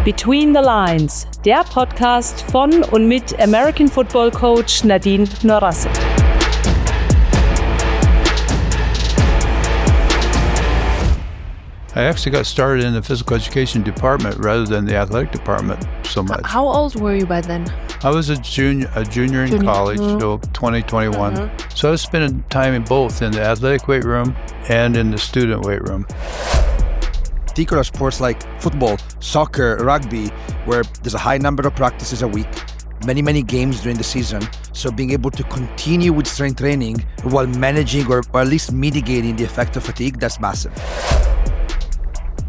Between the Lines, der Podcast von und mit American Football Coach Nadine Norasset. I actually got started in the physical education department rather than the athletic department so much. How old were you by then? I was a junior in college, so 2021. So I was spending time in both, in the athletic weight room and in the student weight room. Particular sports like football, soccer, rugby, where there's a high number of practices a week, many games during the season. So being able to continue with strength training while managing or at least mitigating the effect of fatigue, that's massive.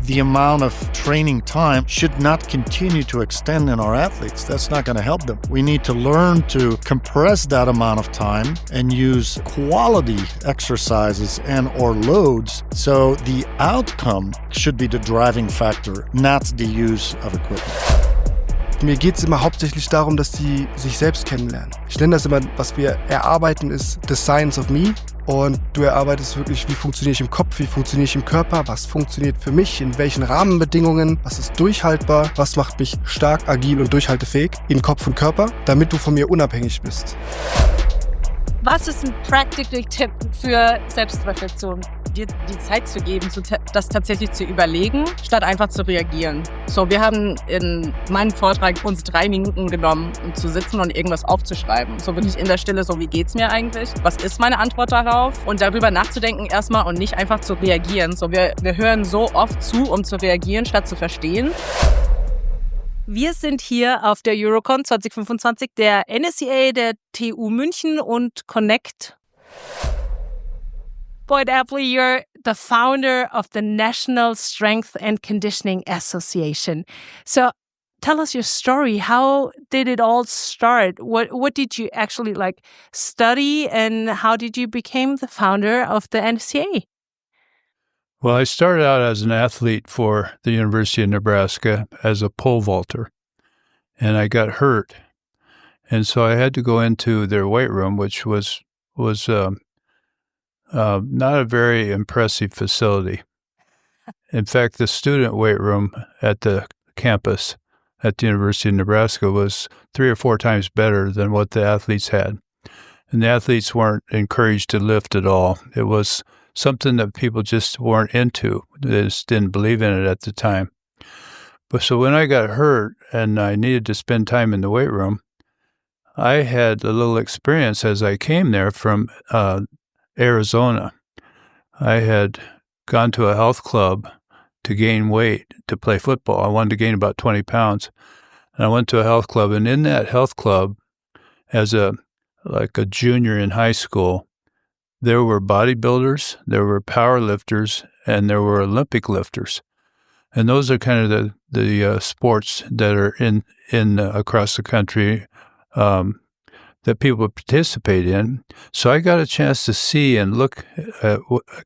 The amount of training time should not continue to extend in our athletes. That's not going to help them. We need to learn to compress that amount of time and use quality exercises and or loads. So the outcome should be the driving factor, not the use of equipment. Mir geht es immer hauptsächlich darum, dass die sich selbst kennenlernen. Ich nenne das immer, was wir erarbeiten, ist the science of me. Und du erarbeitest wirklich, wie funktioniere ich im Kopf, wie funktioniere ich im Körper, was funktioniert für mich, in welchen Rahmenbedingungen, was ist durchhaltbar, was macht mich stark, agil und durchhaltefähig in Kopf und Körper, damit du von mir unabhängig bist. Was ist ein Practical-Tipp für Selbstreflexion? Dir die Zeit zu geben, das tatsächlich zu überlegen, statt einfach zu reagieren. So, wir haben in meinem Vortrag uns 3 Minuten genommen, um zu sitzen und irgendwas aufzuschreiben. So wirklich in der Stille, so wie geht's mir eigentlich? Was ist meine Antwort darauf? Und darüber nachzudenken erstmal und nicht einfach zu reagieren. So, wir hören so oft zu, um zu reagieren, statt zu verstehen. Wir sind hier auf der Eurocon 2025, der NSCA, der TU München und Connect. Boy, Epley, you're the founder of the National Strength and Conditioning Association. So tell us your story. How did it all start? What did you actually study, and how did you become the founder of the NSCA? Well, I started out as an athlete for the University of Nebraska as a pole vaulter, and I got hurt. And so I had to go into their weight room, which was not a very impressive facility. In fact, the student weight room at the campus at the University of Nebraska was 3 or 4 times better than what the athletes had. And the athletes weren't encouraged to lift at all. It was something that people just weren't into. They just didn't believe in it at the time. But so when I got hurt and I needed to spend time in the weight room, I had a little experience as I came there from Arizona. I had gone to a health club to gain weight to play football. I wanted to gain about 20 pounds. And I went to a health club, and in that health club, as a junior in high school, there were bodybuilders, there were power lifters, and there were Olympic lifters. And those are kind of the sports that are in across the country that people participate in. So I got a chance to see and look at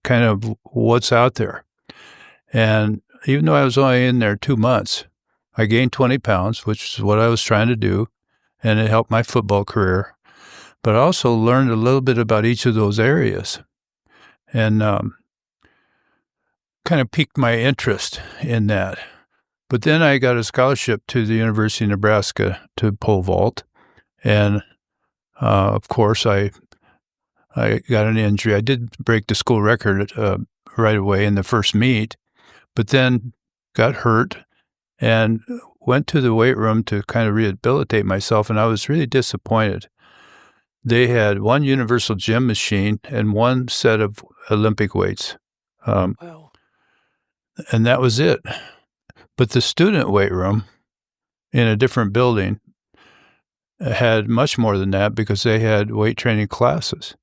kind of what's out there. And even though I was only in there 2 months, I gained 20 pounds, which is what I was trying to do, and it helped my football career. But I also learned a little bit about each of those areas, and kind of piqued my interest in that. But then I got a scholarship to the University of Nebraska to pole vault, and of course, I got an injury. I did break the school record right away in the first meet, but then got hurt and went to the weight room to kind of rehabilitate myself, and I was really disappointed. They had one universal gym machine and one set of Olympic weights. Wow. And that was it. But the student weight room in a different building had much more than that because they had weight training classes.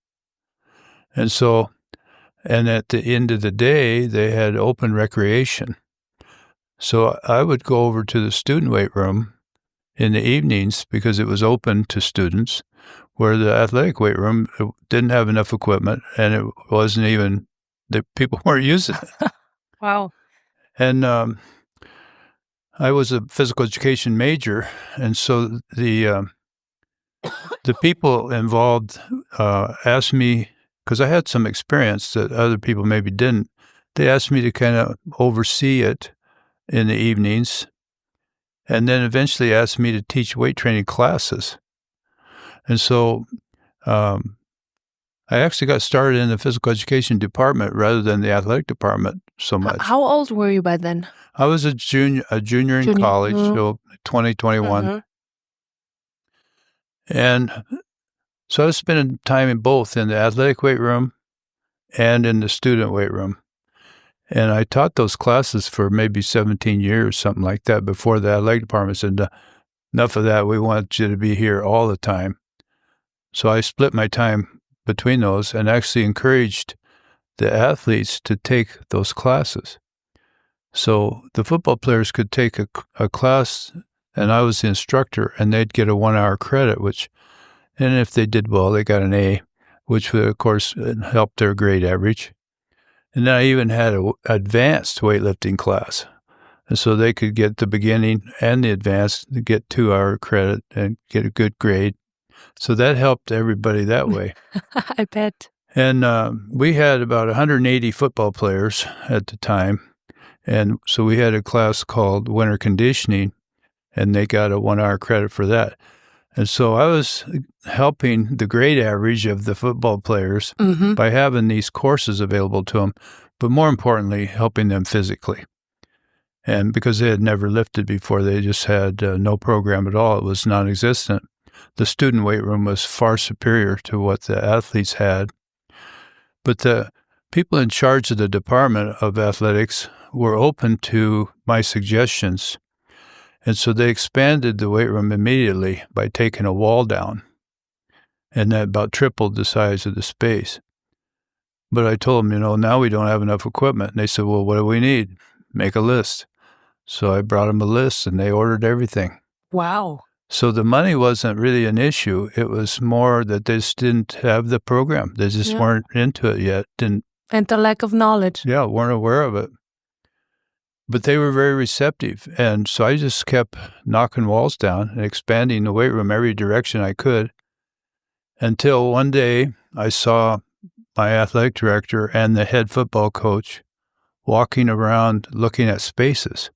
And so, and at the end of the day, they had open recreation. So I would go over to the student weight room in the evenings because it was open to students, where the athletic weight room didn't have enough equipment, and it wasn't even, the people weren't using it. Wow. And I was a physical education major, and so the people involved asked me, because I had some experience that other people maybe didn't, they asked me to kind of oversee it in the evenings and then eventually asked me to teach weight training classes. And so I actually got started in the physical education department rather than the athletic department so much. How old were you by then? I was a junior in college, so 2021. And so I was spending time in both, in the athletic weight room and in the student weight room. And I taught those classes for maybe 17 years, something like that, before the athletic department said, enough of that, we want you to be here all the time. So I split my time between those and actually encouraged the athletes to take those classes. So the football players could take a class, and I was the instructor, and they'd get a 1-hour credit, and if they did well, they got an A, which would, of course, help their grade average. And then I even had an advanced weightlifting class. And so they could get the beginning and the advanced, to get 2-hour credit and get a good grade. So that helped everybody that way. I bet. And we had about 180 football players at the time. And so we had a class called winter conditioning, and they got a 1-hour credit for that. And so I was helping the grade average of the football players by having these courses available to them, but more importantly, helping them physically. And because they had never lifted before, they just had no program at all. It was non-existent. The student weight room was far superior to what the athletes had. But the people in charge of the Department of Athletics were open to my suggestions. And so they expanded the weight room immediately by taking a wall down. And that about tripled the size of the space. But I told them, now we don't have enough equipment. And they said, well, what do we need? Make a list. So I brought them a list, and they ordered everything. Wow. So the money wasn't really an issue. It was more that they just didn't have the program. They just weren't into it yet. And the lack of knowledge. Yeah, weren't aware of it. But they were very receptive. And so I just kept knocking walls down and expanding the weight room every direction I could, until one day I saw my athletic director and the head football coach walking around looking at spaces.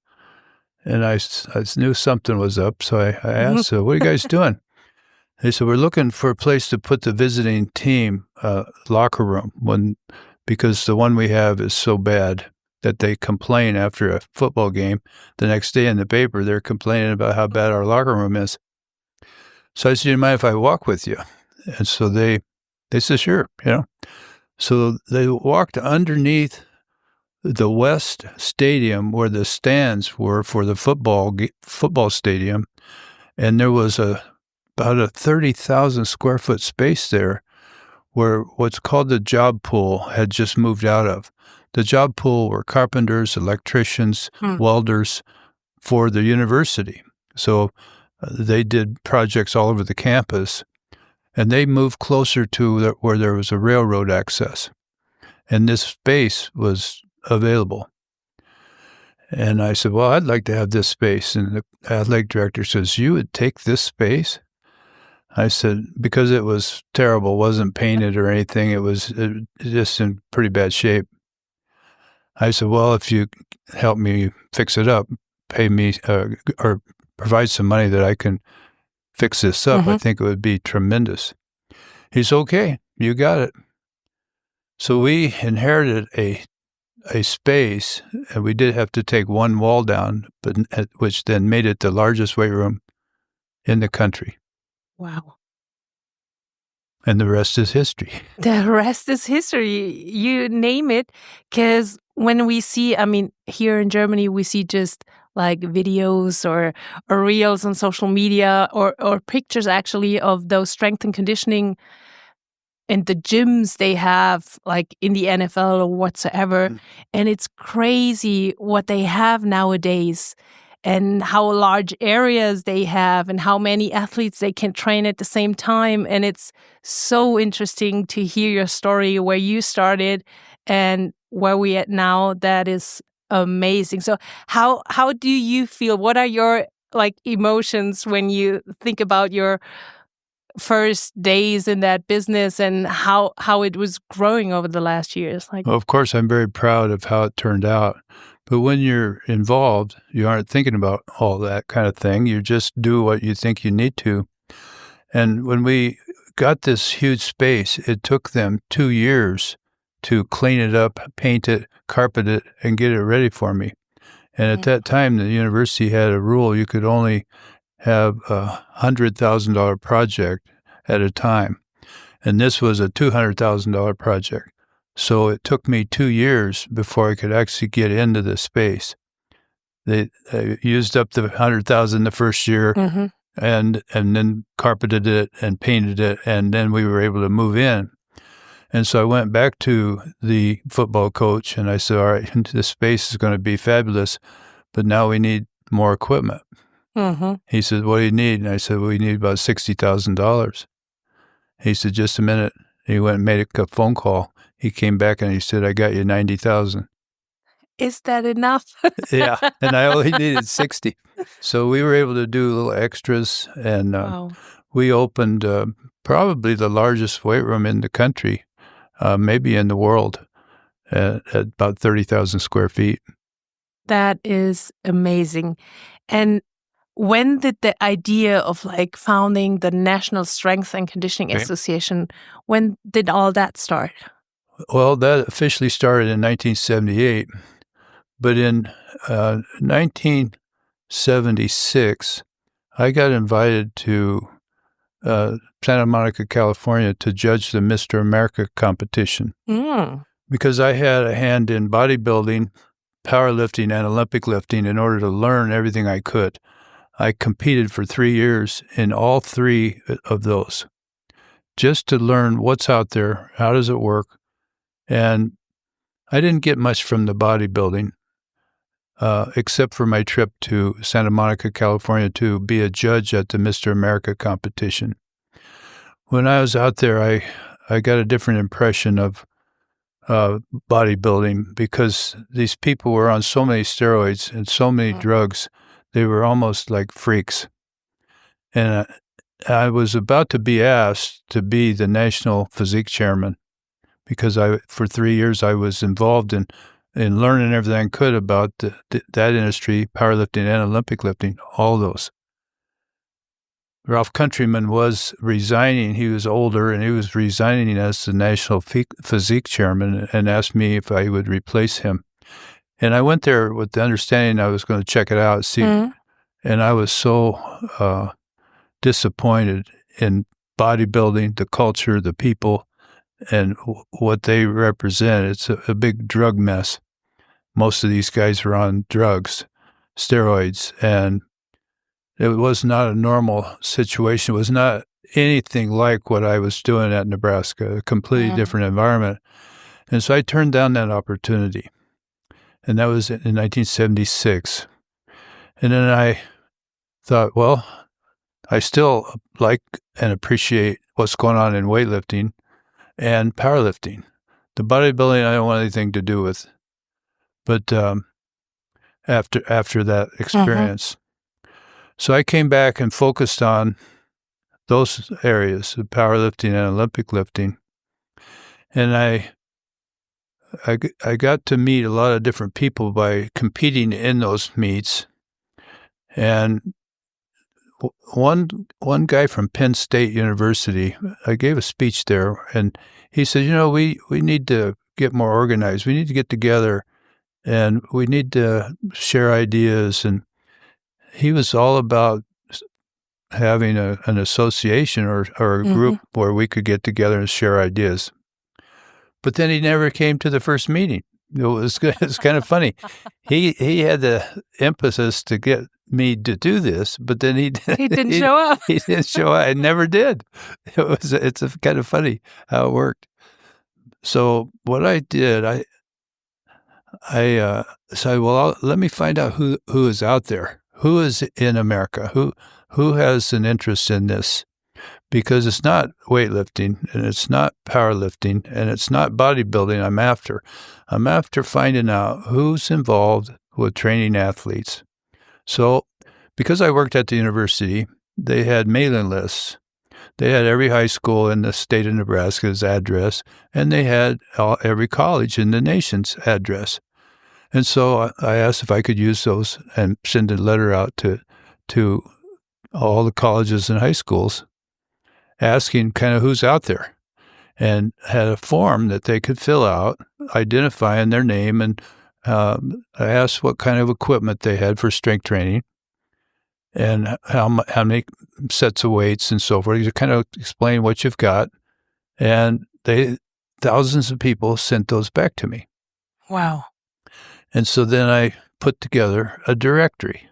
And I knew something was up, so I asked, what are you guys doing? They said, we're looking for a place to put the visiting team locker room, because the one we have is so bad that they complain after a football game. The next day in the paper, they're complaining about how bad our locker room is. So I said, do you mind if I walk with you? And so they said, sure, So they walked underneath the West Stadium, where the stands were for the football stadium, and there was about a 30,000 square foot space there where what's called the job pool had just moved out of. The job pool were carpenters, electricians, welders for the university. So they did projects all over the campus, and they moved closer to where there was a railroad access, and this space was available. And I said, well, I'd like to have this space. And the athletic director says, you would take this space? I said, because it was terrible, wasn't painted or anything. It was just in pretty bad shape. I said, well, if you help me fix it up, pay me or provide some money that I can fix this up, I think it would be tremendous. He said, okay, you got it. So we inherited a space, and we did have to take one wall down, but which then made it the largest weight room in the country. Wow. And the rest is history. The rest is history. You name it. Because when we see, here in Germany, we see just like videos or reels on social media or pictures actually of those strength and conditioning and the gyms they have, like in the NFL or whatsoever. And it's crazy what they have nowadays and how large areas they have and how many athletes they can train at the same time. And it's so interesting to hear your story, where you started and where we at now. That is amazing. So how do you feel? What are your emotions when you think about your first days in that business and how it was growing over the last years? Well, of course, I'm very proud of how it turned out, But when you're involved, you aren't thinking about all that kind of thing. You just do what you think you need to. And when we got this huge space, it took them 2 years to clean it up, paint it, carpet it, and get it ready for me. And at that time, the university had a rule you could only have a $100,000 project at a time. And this was a $200,000 project. So it took me 2 years before I could actually get into the space. They used up the $100,000 the first year and then carpeted it and painted it, and then we were able to move in. And so I went back to the football coach and I said, all right, this space is going to be fabulous, but now we need more equipment. He said, what do you need? And I said, we need about $60,000. He said, just a minute. He went and made a phone call. He came back and he said, I got you 90,000. Is that enough? Yeah, and I only needed 60. So we were able to do little extras, and we opened probably the largest weight room in the country, maybe in the world, at about 30,000 square feet. That is amazing. And when did the idea of like founding the National Strength and Conditioning Association, when did all that start? Well, that officially started in 1978, but in 1976, I got invited to Santa Monica, California to judge the Mr. America competition because I had a hand in bodybuilding, powerlifting, and Olympic lifting in order to learn everything I could. I competed for 3 years in all 3 of those just to learn what's out there, how does it work. And I didn't get much from the bodybuilding, except for my trip to Santa Monica, California, to be a judge at the Mr. America competition. When I was out there, I got a different impression of bodybuilding because these people were on so many steroids and so many drugs. They were almost like freaks. And I was about to be asked to be the national physique chairman because for 3 years I was involved in learning everything I could about that industry, powerlifting and Olympic lifting, all those. Ralph Countryman was resigning. He was older, and he was resigning as the national physique chairman and asked me if I would replace him. And I went there with the understanding I was going to check it out, see. And I was so disappointed in bodybuilding, the culture, the people, and what they represent. It's a big drug mess. Most of these guys are on drugs, steroids, and it was not a normal situation. It was not anything like what I was doing at Nebraska, a completely different environment. And so I turned down that opportunity. And that was in 1976. And then I thought, well, I still like and appreciate what's going on in weightlifting and powerlifting. The bodybuilding I don't want anything to do with. But after that experience. So I came back and focused on those areas of powerlifting and Olympic lifting. And I got to meet a lot of different people by competing in those meets. And one guy from Penn State University, I gave a speech there, and he said, we need to get more organized. We need to get together, and we need to share ideas. And he was all about having an association or a group where we could get together and share ideas. But then he never came to the first meeting. It's kind of funny. He had the emphasis to get me to do this, but then he didn't show up. He didn't show up. I never did. It's kind of funny how it worked. So what I did, I said, well, let me find out who is out there, who is in America, who has an interest in this. Because it's not weightlifting, and it's not powerlifting, and it's not bodybuilding I'm after. I'm after finding out who's involved with training athletes. So because I worked at the university, they had mailing lists. They had every high school in the state of Nebraska's address, and they had every college in the nation's address. And so I asked if I could use those and send a letter out to all the colleges and high schools asking kind of who's out there, and had a form that they could fill out, identifying their name, and I asked what kind of equipment they had for strength training and how many sets of weights and so forth. You kind of explain what you've got, and thousands of people sent those back to me. Wow. And so then I put together a directory.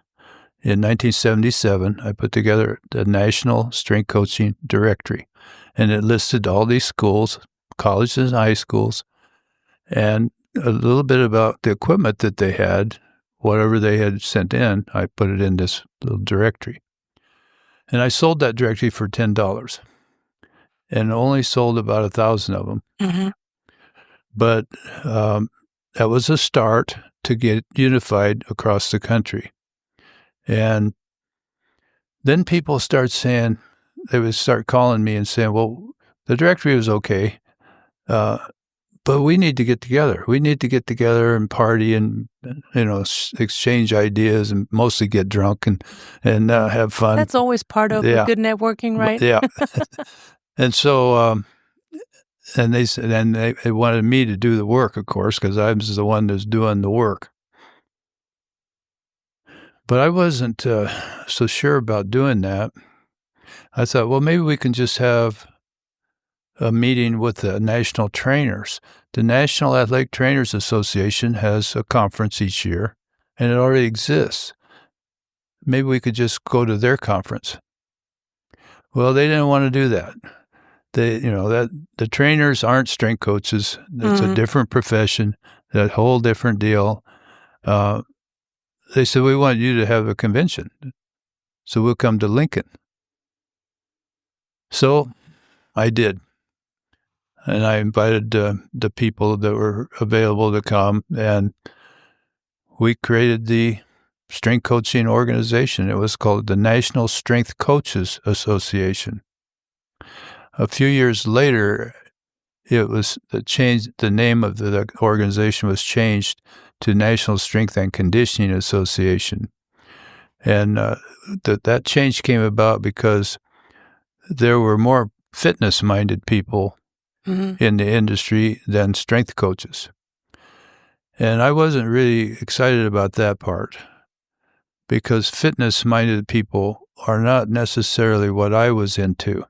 In 1977, I put together the National Strength Coaching Directory, and it listed all these schools, colleges and high schools, and a little bit about the equipment that they had, whatever they had sent in. I put it in this little directory. And I sold that directory for $10 and only sold about 1,000 of them. Mm-hmm. But that was a start to get unified across the country. And then people they would start calling me and saying, well, the directory was okay, but we need to get together. We need to get together and party and, exchange ideas and mostly get drunk and have fun. That's always part of good networking, right? Yeah. And so, and they wanted me to do the work, of course, because I was the one that's doing the work. But I wasn't so sure about doing that. I thought, well, maybe we can just have a meeting with the national trainers. The National Athletic Trainers Association has a conference each year, and it already exists. Maybe we could just go to their conference. Well, they didn't want to do that. The trainers aren't strength coaches. It's a different profession, a whole different deal. They said, we want you to have a convention, so we'll come to Lincoln. So I did. And I invited the people that were available to come, and we created the strength coaching organization. It was called the National Strength Coaches Association. A few years later, the name of the organization was changed to National Strength and Conditioning Association. And that change came about because there were more fitness-minded people in the industry than strength coaches. And I wasn't really excited about that part because fitness-minded people are not necessarily what I was into,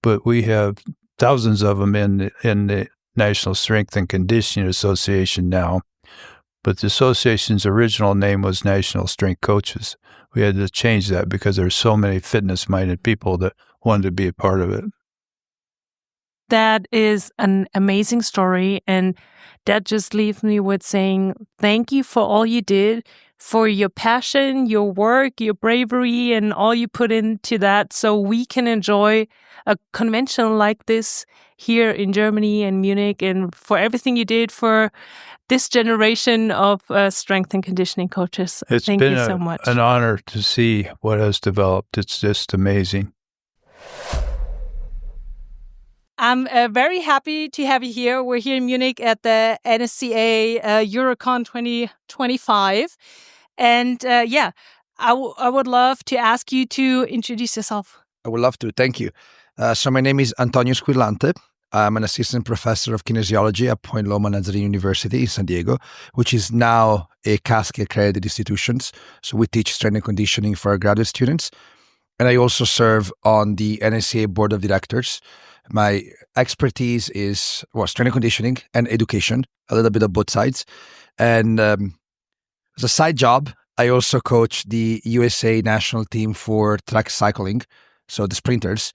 but we have thousands of them in the National Strength and Conditioning Association now. But the association's original name was National Strength Coaches. We had to change that because there's so many fitness-minded people that wanted to be a part of it. That is an amazing story, and that just leaves me with saying thank you for all you did, for your passion, your work, your bravery, and all you put into that so we can enjoy a convention like this here in Germany and Munich, and for everything you did for this generation of strength and conditioning coaches. Thank you so much. It's been an honor to see what has developed. It's just amazing. I'm very happy to have you here. We're here in Munich at the NSCA Eurocon 2025. And I would love to ask you to introduce yourself. I would love to. Thank you. So my name is Antonio Squillante. I'm an assistant professor of kinesiology at Point Loma Nazarene University in San Diego, which is now a CASC accredited institution. So we teach strength and conditioning for our graduate students. And I also serve on the NSCA board of directors. My expertise is strength and conditioning and education, a little bit of both sides. And as a side job, I also coach the USA national team for track cycling, so the sprinters.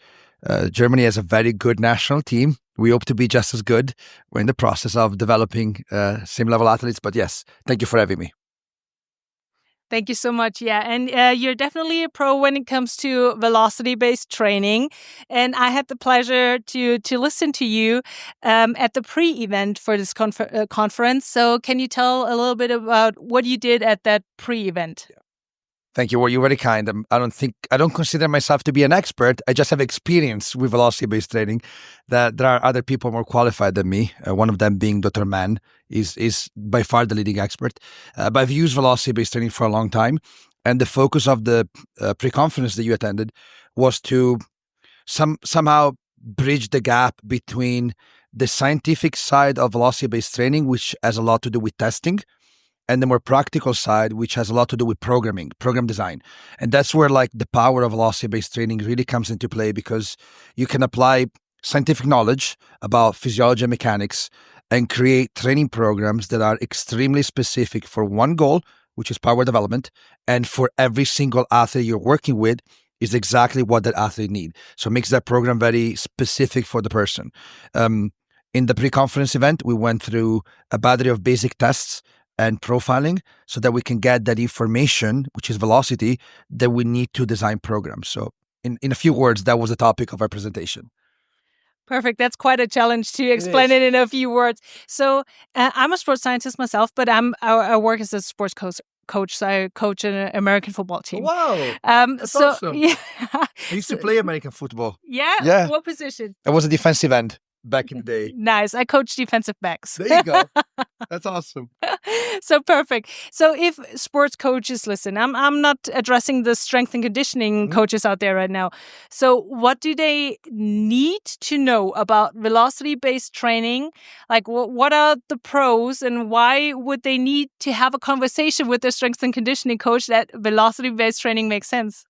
Germany has a very good national team. We hope to be just as good. We're in the process of developing same level athletes, but yes, thank you for having me. Thank you so much. Yeah, and you're definitely a pro when it comes to velocity-based training. And I had the pleasure to listen to you at the pre-event for this conference. So can you tell a little bit about what you did at that pre-event? Thank you. Well, you're very kind. I don't consider myself to be an expert. I just have experience with velocity-based training. That there are other people more qualified than me. One of them being Dr. Mann is by far the leading expert. But I've used velocity-based training for a long time, and the focus of the pre-conference that you attended was to somehow bridge the gap between the scientific side of velocity-based training, which has a lot to do with testing, and the more practical side, which has a lot to do with program design. And that's where like the power of velocity-based training really comes into play, because you can apply scientific knowledge about physiology and mechanics and create training programs that are extremely specific for one goal, which is power development, and for every single athlete you're working with is exactly what that athlete needs. So it makes that program very specific for the person. In the pre-conference event, we went through a battery of basic tests and profiling so that we can get that information, which is velocity, that we need to design programs. So in a few words, that was the topic of our presentation. Perfect. That's quite a challenge to explain it in a few words. So I'm a sports scientist myself, but I work as a sports coach. So I coach an American football team. Wow. That's so, awesome. Yeah. I used to play American football. Yeah? What position? I was a defensive end back in the day. Nice. I coach defensive backs. There you go. That's awesome. So perfect. So if sports coaches listen, I'm not addressing the strength and conditioning coaches out there right now. So what do they need to know about velocity-based training? Like what are the pros, and why would they need to have a conversation with their strength and conditioning coach that velocity-based training makes sense?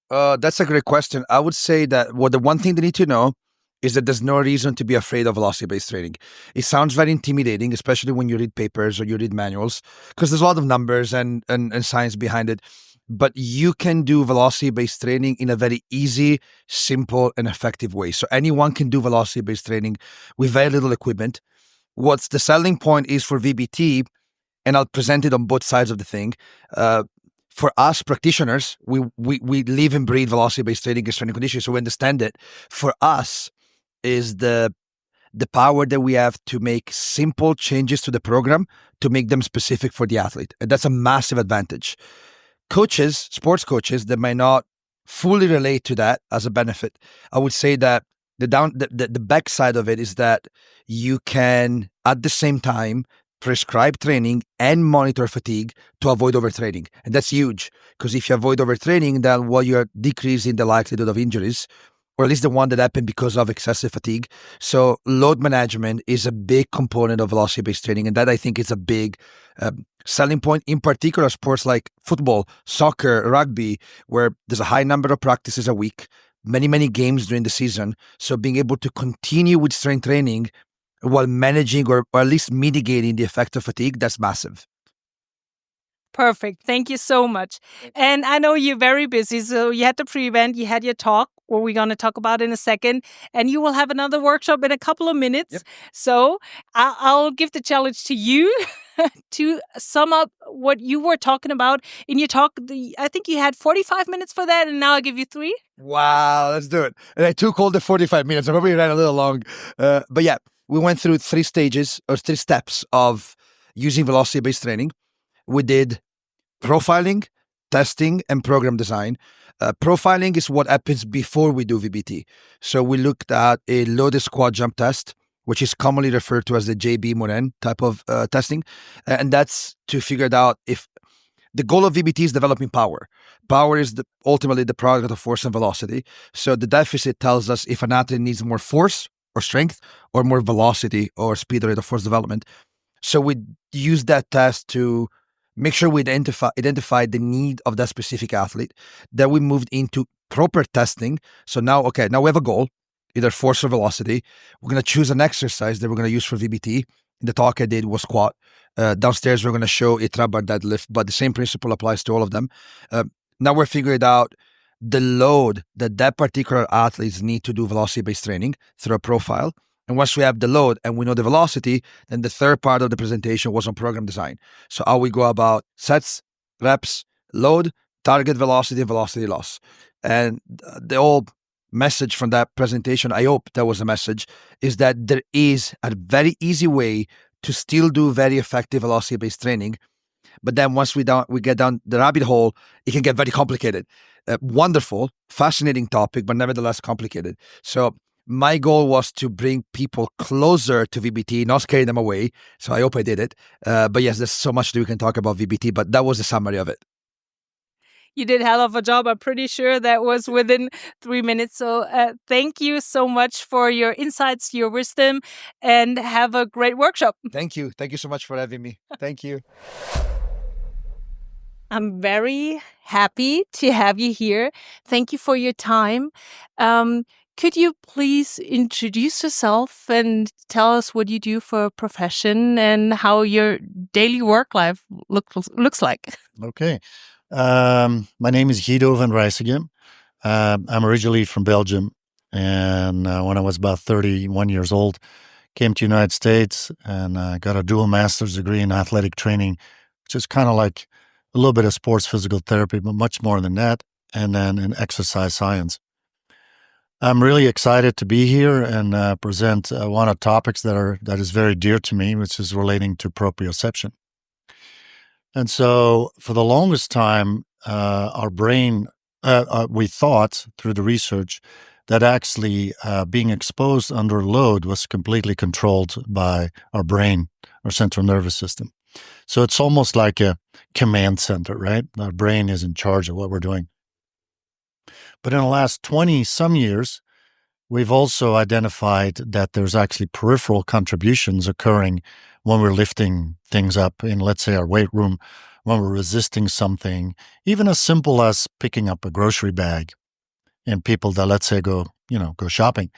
That's a great question. I would say that the one thing they need to know is that there's no reason to be afraid of velocity-based training. It sounds very intimidating, especially when you read papers or you read manuals, because there's a lot of numbers and science behind it. But you can do velocity-based training in a very easy, simple, and effective way. So anyone can do velocity-based training with very little equipment. What's the selling point is for VBT, and I'll present it on both sides of the thing. For us practitioners, we live and breathe velocity-based training as training conditioning, so we understand it. For us, is the power that we have to make simple changes to the program to make them specific for the athlete. And that's a massive advantage. Coaches, sports coaches that might not fully relate to that as a benefit, I would say that the backside of it is that you can, at the same time, prescribe training and monitor fatigue to avoid overtraining. And that's huge, because if you avoid overtraining, then you're decreasing the likelihood of injuries, or at least the one that happened because of excessive fatigue. So load management is a big component of velocity-based training, and that I think is a big selling point, in particular sports like football, soccer, rugby, where there's a high number of practices a week, many games during the season. So being able to continue with strength training while managing or at least mitigating the effect of fatigue, that's massive. Perfect. Thank you so much. And I know you're very busy, so you had the pre-event, you had your talk, what we're going to talk about in a second, and you will have another workshop in a couple of minutes. Yep. So I'll give the challenge to you to sum up what you were talking about in your talk. I think you had 45 minutes for that, and now I'll give you 3. Wow, let's do it. And I took all the 45 minutes. I probably ran a little long. But yeah, we went through 3 steps of using velocity-based training. We did profiling, testing, and program design. Profiling is what happens before we do VBT. So we looked at a loaded squat jump test, which is commonly referred to as the JB Morin type of testing. And that's to figure out if the goal of VBT is developing power. Power is ultimately the product of force and velocity. So the deficit tells us if an athlete needs more force or strength or more velocity or speed rate of force development. So we use that test to make sure we identify the need of that specific athlete. Then we moved into proper testing. So now we have a goal, either force or velocity. We're going to choose an exercise that we're going to use for VBT. The talk I did was squat. Downstairs, we're going to show a trap bar deadlift, but the same principle applies to all of them. Now we're figuring out the load that particular athletes need to do velocity-based training through a profile. And once we have the load and we know the velocity, then the third part of the presentation was on program design. So how we go about sets, reps, load, target velocity, and velocity loss. And the whole message from that presentation, I hope that was the message, is that there is a very easy way to still do very effective velocity-based training But then once we get down the rabbit hole, it can get very complicated. Wonderful, fascinating topic, but nevertheless complicated. So my goal was to bring people closer to VBT, not scare them away. So I hope I did it. But yes, there's so much that we can talk about VBT, but that was the summary of it. You did hell of a job. I'm pretty sure that was within 3 minutes. So thank you so much for your insights, your wisdom, and have a great workshop. Thank you. Thank you so much for having me. Thank you. I'm very happy to have you here. Thank you for your time. Could you please introduce yourself and tell us what you do for a profession and how your daily work life looks like? Okay. My name is Guido van Ryssegem. I'm originally from Belgium. And when I was about 31 years old, came to the United States and got a dual master's degree in athletic training, which is kind of like a little bit of sports physical therapy, but much more than that. And then in exercise science. I'm really excited to be here and present one of the topics that is very dear to me, which is relating to proprioception. And so for the longest time, our brain, we thought through the research that actually being exposed under load was completely controlled by our brain, our central nervous system. So it's almost like a command center, right? Our brain is in charge of what we're doing. But in the last 20 some years, we've also identified that there's actually peripheral contributions occurring when we're lifting things up in, let's say, our weight room, when we're resisting something, even as simple as picking up a grocery bag in people that, let's say, go shopping.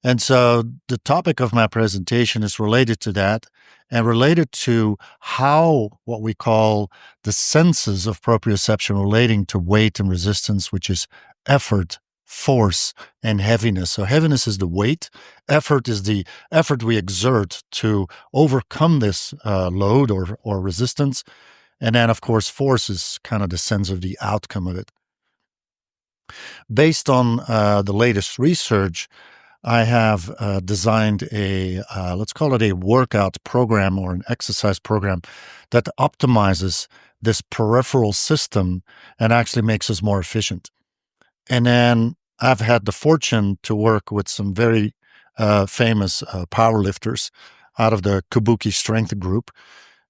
And so the topic of my presentation is related to that and related to how what we call the senses of proprioception relating to weight and resistance, which is effort, force, and heaviness. So heaviness is the weight. Effort is the effort we exert to overcome this load or resistance. And then, of course, force is kind of the sense of the outcome of it. Based on the latest research, I have designed let's call it a workout program or an exercise program that optimizes this peripheral system and actually makes us more efficient. And then I've had the fortune to work with some very famous powerlifters out of the Kabuki Strength Group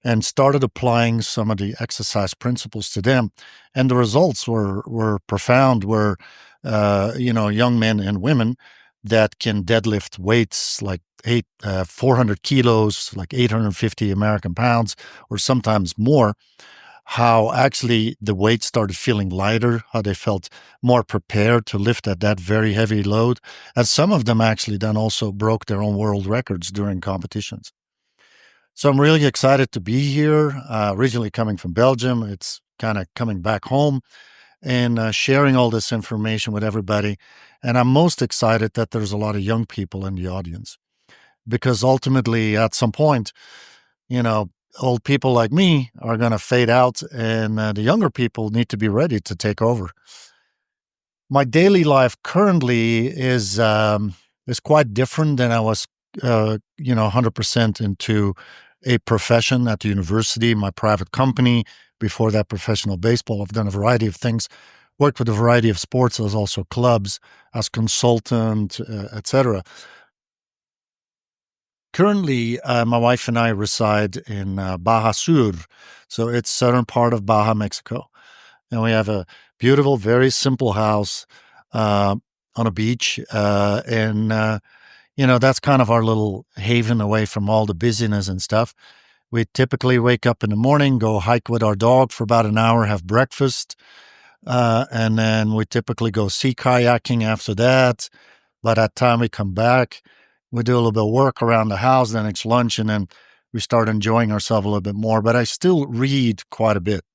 and started applying some of the exercise principles to them. And the results were profound, where, young men and women that can deadlift weights like 400 kilos, like 850 American pounds, or sometimes more, how actually the weight started feeling lighter, how they felt more prepared to lift at that very heavy load. And some of them actually then also broke their own world records during competitions. So I'm really excited to be here, originally coming from Belgium. It's kind of coming back home and sharing all this information with everybody. And I'm most excited that there's a lot of young people in the audience, because ultimately at some point, old people like me are going to fade out, and the younger people need to be ready to take over. My daily life currently is quite different than I was, 100% into a profession at the university, my private company. Before that, professional baseball. I've done a variety of things, worked with a variety of sports, as also clubs, as consultant, etc. Currently, my wife and I reside in Baja Sur, so it's southern part of Baja, Mexico. And we have a beautiful, very simple house on a beach. That's kind of our little haven away from all the busyness and stuff. We typically wake up in the morning, go hike with our dog for about an hour, have breakfast, and then we typically go sea kayaking after that. By that time we come back, we do a little bit of work around the house, then it's lunch, and then we start enjoying ourselves a little bit more. But I still read quite a bit.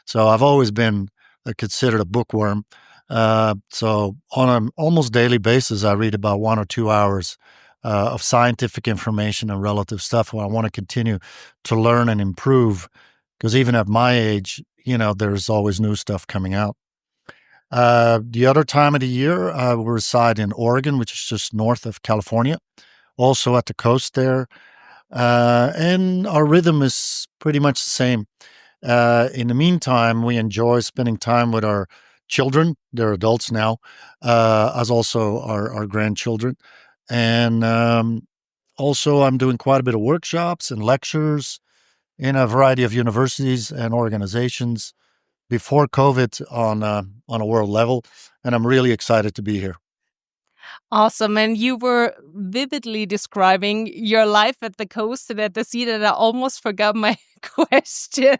So I've always been considered a bookworm. So on an almost daily basis, I read about 1 or 2 hours of scientific information and relative stuff. I want to continue to learn and improve, because even at my age, there's always new stuff coming out. The other time of the year, we reside in Oregon, which is just north of California, also at the coast there. And our rhythm is pretty much the same. In the meantime, we enjoy spending time with our children. They're adults now, as also our grandchildren. And also, I'm doing quite a bit of workshops and lectures in a variety of universities and organizations before COVID on a world level. And I'm really excited to be here. Awesome. And you were vividly describing your life at the coast and at the sea that I almost forgot my question.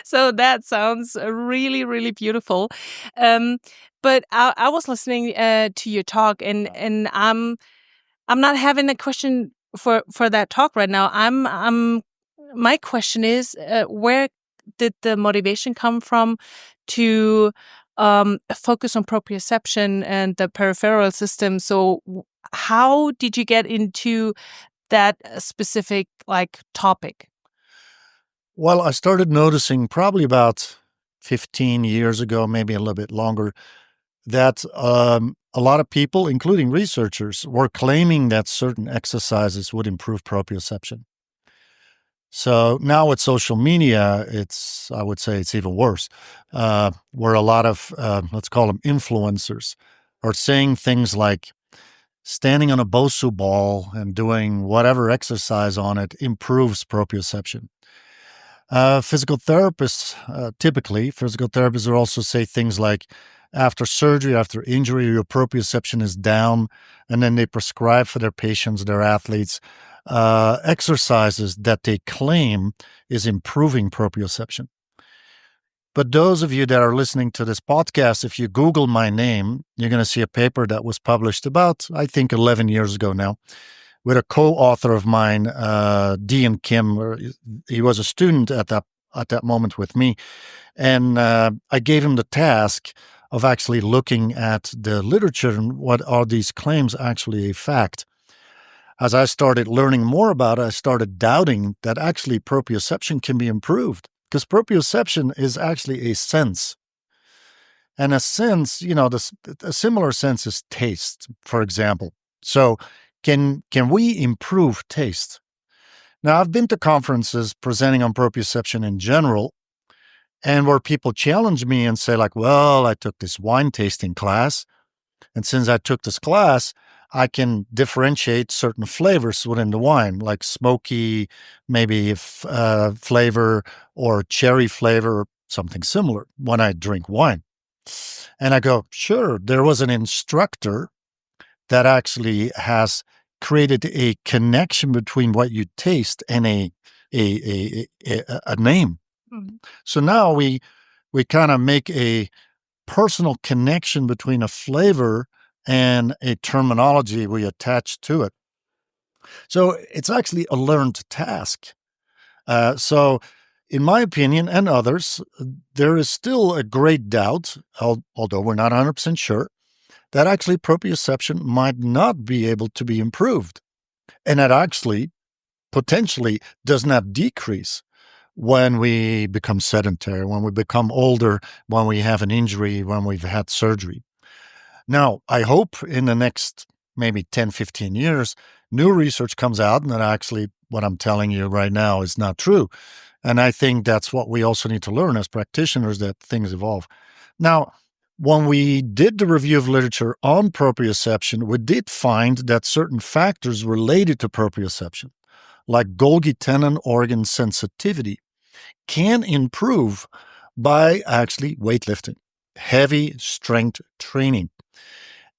So that sounds really, really beautiful. But I was listening to your talk, and I'm not having a question for that talk right now. My question is, where did the motivation come from to focus on proprioception and the peripheral system? So how did you get into that specific topic? Well, I started noticing probably about 15 years ago, maybe a little bit longer, that a lot of people, including researchers, were claiming that certain exercises would improve proprioception. So now with social media, I would say it's even worse, where a lot of, let's call them influencers, are saying things like standing on a Bosu ball and doing whatever exercise on it improves proprioception. Physical therapists will also say things like, after surgery, after injury, your proprioception is down, and then they prescribe for their patients, their athletes, exercises that they claim is improving proprioception. But those of you that are listening to this podcast, if you Google my name, you're going to see a paper that was published about, I think, 11 years ago now, with a co-author of mine, Dean Kim. He was a student at that moment with me, and I gave him the task of actually looking at the literature and what are these claims actually a fact. As I started learning more about it, I started doubting that actually proprioception can be improved, because proprioception is actually a sense. And a sense, a similar sense is taste, for example. So can we improve taste? Now, I've been to conferences presenting on proprioception in general, and where people challenge me and say like, well, I took this wine tasting class, and since I took this class, I can differentiate certain flavors within the wine, like smoky, maybe flavor, or cherry flavor, something similar when I drink wine. And I go, sure, there was an instructor that actually has created a connection between what you taste and a name. Mm-hmm. So now we kind of make a personal connection between a flavor and a terminology we attach to it. So it's actually a learned task. So in my opinion and others, there is still a great doubt, although we're not 100% sure, that actually proprioception might not be able to be improved. And that actually potentially does not decrease when we become sedentary, when we become older, when we have an injury, when we've had surgery. Now, I hope in the next maybe 10, 15 years, new research comes out and that actually what I'm telling you right now is not true. And I think that's what we also need to learn as practitioners, that things evolve. Now, when we did the review of literature on proprioception, we did find that certain factors related to proprioception, like Golgi tenon organ sensitivity, can improve by actually weightlifting, heavy strength training.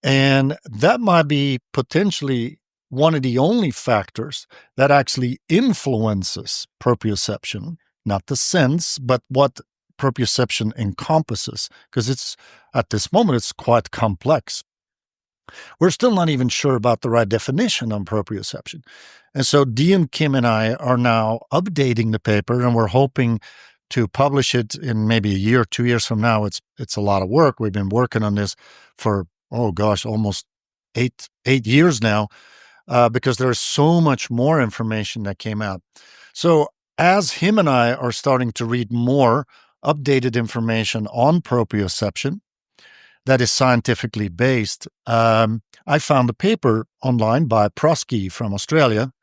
And that might be potentially one of the only factors that actually influences proprioception, not the sense, but what proprioception encompasses, because it's at this moment, it's quite complex. We're still not even sure about the right definition on proprioception. And so Dean Kim and I are now updating the paper, and we're hoping to publish it in maybe a year, 2 years from now. It's a lot of work. We've been working on this for, almost eight years now, because there's so much more information that came out. So as him and I are starting to read more updated information on proprioception that is scientifically based, I found a paper online by Prosky from Australia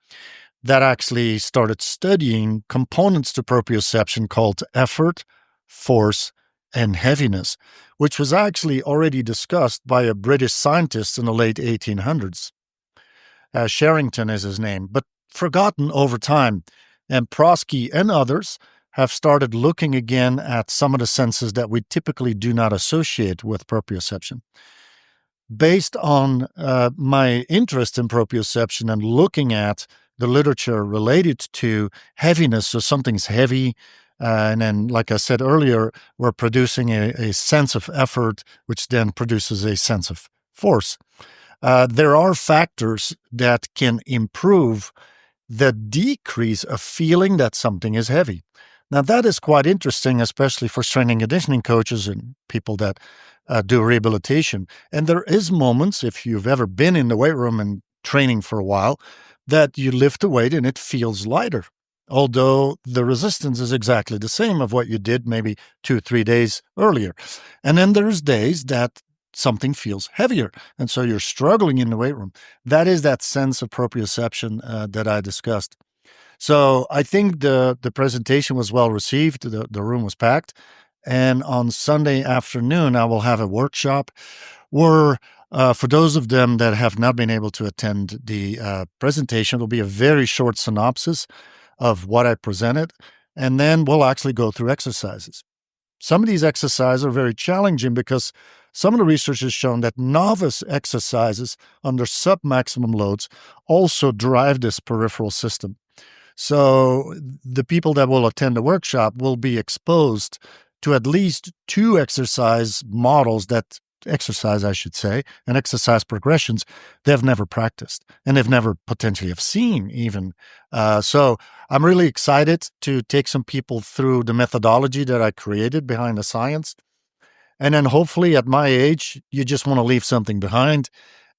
that actually started studying components to proprioception called effort, force, and heaviness, which was actually already discussed by a British scientist in the late 1800s. Sherrington is his name, but forgotten over time. And Prosky and others have started looking again at some of the senses that we typically do not associate with proprioception. Based on my interest in proprioception and looking at the literature related to heaviness, so something's heavy, and then, like I said earlier, we're producing a sense of effort, which then produces a sense of force. There are factors that can improve the decrease of feeling that something is heavy. Now, that is quite interesting, especially for strength and conditioning coaches and people that do rehabilitation. And there is moments, if you've ever been in the weight room and training for a while, that you lift a weight and it feels lighter, although the resistance is exactly the same of what you did maybe 2-3 days earlier. And then there's days that something feels heavier, and so you're struggling in the weight room. That is that sense of proprioception that I discussed. So I think the presentation was well received. The room was packed. And on Sunday afternoon, I will have a workshop where, for those of them that have not been able to attend the presentation, it'll be a very short synopsis of what I presented, and then we'll actually go through exercises. Some of these exercises are very challenging because some of the research has shown that novice exercises under sub-maximum loads also drive this peripheral system. So the people that will attend the workshop will be exposed to at least 2 exercise models and exercise progressions they've never practiced and they've never potentially have seen even. So I'm really excited to take some people through the methodology that I created behind the science. And then hopefully at my age, you just want to leave something behind,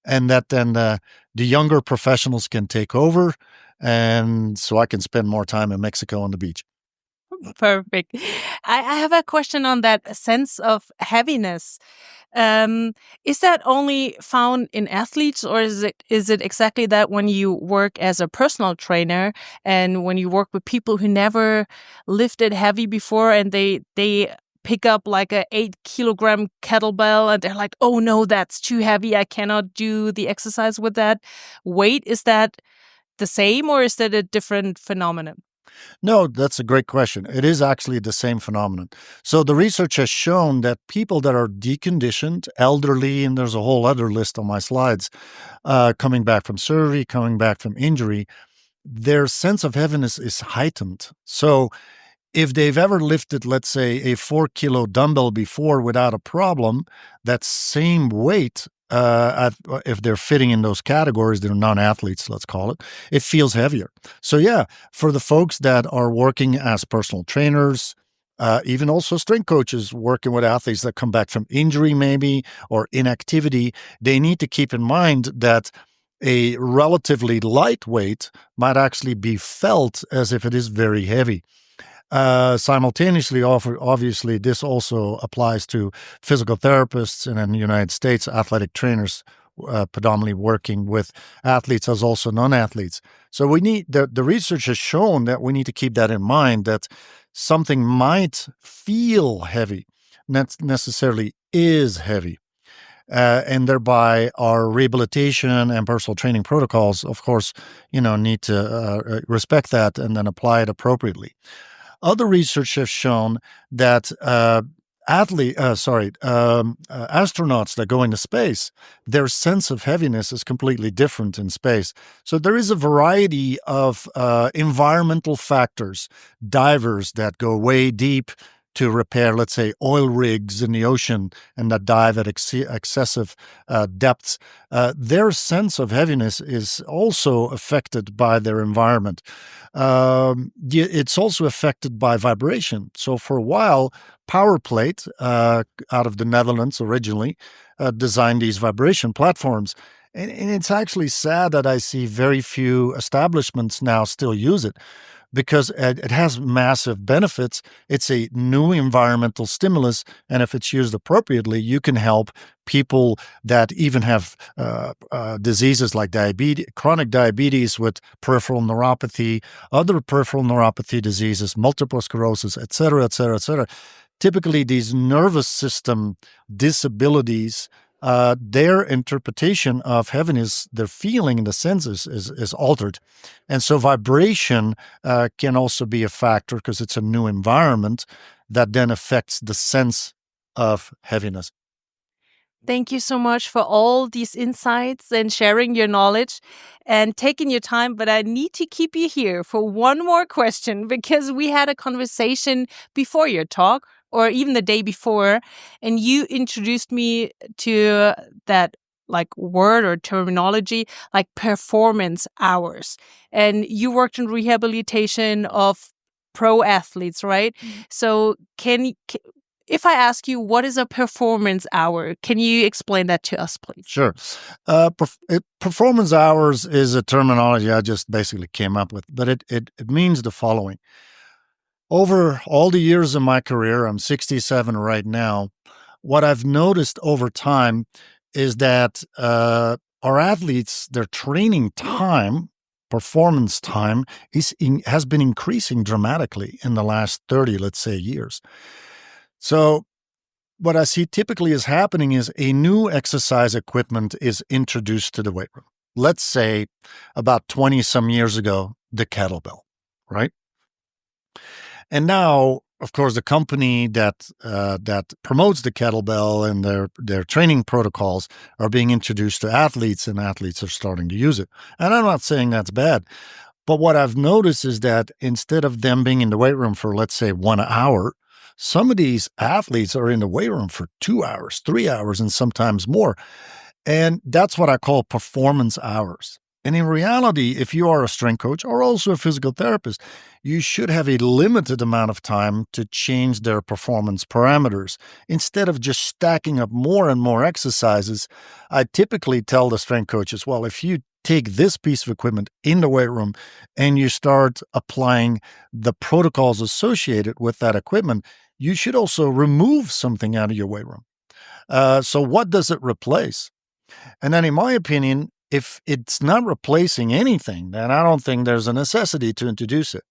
and that then the younger professionals can take over, and so I can spend more time in Mexico on the beach. Perfect. I have a question on that sense of heaviness. Is that only found in athletes, or is it exactly that when you work as a personal trainer and when you work with people who never lifted heavy before and they pick up like a 8-kilogram kettlebell and they're like, oh no, that's too heavy. I cannot do the exercise with that weight. Is that the same, or is that a different phenomenon? No, that's a great question. It is actually the same phenomenon. So the research has shown that people that are deconditioned, elderly, and there's a whole other list on my slides, coming back from surgery, coming back from injury, their sense of heaviness is heightened. So if they've ever lifted, let's say, a 4-kilo dumbbell before without a problem, that same weight, if they're fitting in those categories, they're non-athletes, let's call it, it feels heavier. So yeah, for the folks that are working as personal trainers, even also strength coaches working with athletes that come back from injury maybe or inactivity, they need to keep in mind that a relatively light weight might actually be felt as if it is very heavy. Simultaneously, obviously, this also applies to physical therapists and in the United States, athletic trainers predominantly working with athletes as also non-athletes. So we need the research has shown that we need to keep that in mind, that something might feel heavy, not necessarily is heavy. And thereby our rehabilitation and personal training protocols, of course, need to respect that and then apply it appropriately. Other research has shown that astronauts that go into space, their sense of heaviness is completely different in space. So there is a variety of environmental factors, divers that go way deep to repair, let's say, oil rigs in the ocean and that dive at excessive depths. Their sense of heaviness is also affected by their environment. It's also affected by vibration. So for a while, Powerplate, out of the Netherlands originally, designed these vibration platforms. And it's actually sad that I see very few establishments now still use it, because it has massive benefits. It's a new environmental stimulus, and if it's used appropriately, you can help people that even have diseases like diabetes, chronic diabetes with peripheral neuropathy, other peripheral neuropathy diseases, multiple sclerosis, et cetera, et cetera, et cetera. Typically, these nervous system disabilities, their interpretation of heaviness, their feeling in the senses is altered. And so vibration can also be a factor because it's a new environment that then affects the sense of heaviness. Thank you so much for all these insights and sharing your knowledge and taking your time. But I need to keep you here for one more question, because we had a conversation before your talk, or even the day before, and you introduced me to that like word or terminology like performance hours. And you worked in rehabilitation of pro athletes, right? So if I ask you, what is a performance hour? Can you explain that to us, please? Sure. Performance hours is a terminology I just basically came up with, but it means the following. Over all the years of my career, I'm 67 right now, what I've noticed over time is that our athletes, their training time, performance time, has been increasing dramatically in the last 30, let's say, years. So what I see typically is happening is a new exercise equipment is introduced to the weight room. Let's say about 20 some years ago, the kettlebell, right? And now, of course, the company that promotes the kettlebell and their training protocols are being introduced to athletes, and athletes are starting to use it. And I'm not saying that's bad, but what I've noticed is that instead of them being in the weight room for, let's say, 1 hour, some of these athletes are in the weight room for 2 hours, 3 hours, and sometimes more. And that's what I call performance hours. And in reality, if you are a strength coach or also a physical therapist, you should have a limited amount of time to change their performance parameters. Instead of just stacking up more and more exercises, I typically tell the strength coaches, well, if you take this piece of equipment in the weight room and you start applying the protocols associated with that equipment, you should also remove something out of your weight room. So what does it replace? And then in my opinion, if it's not replacing anything, then I don't think there's a necessity to introduce it.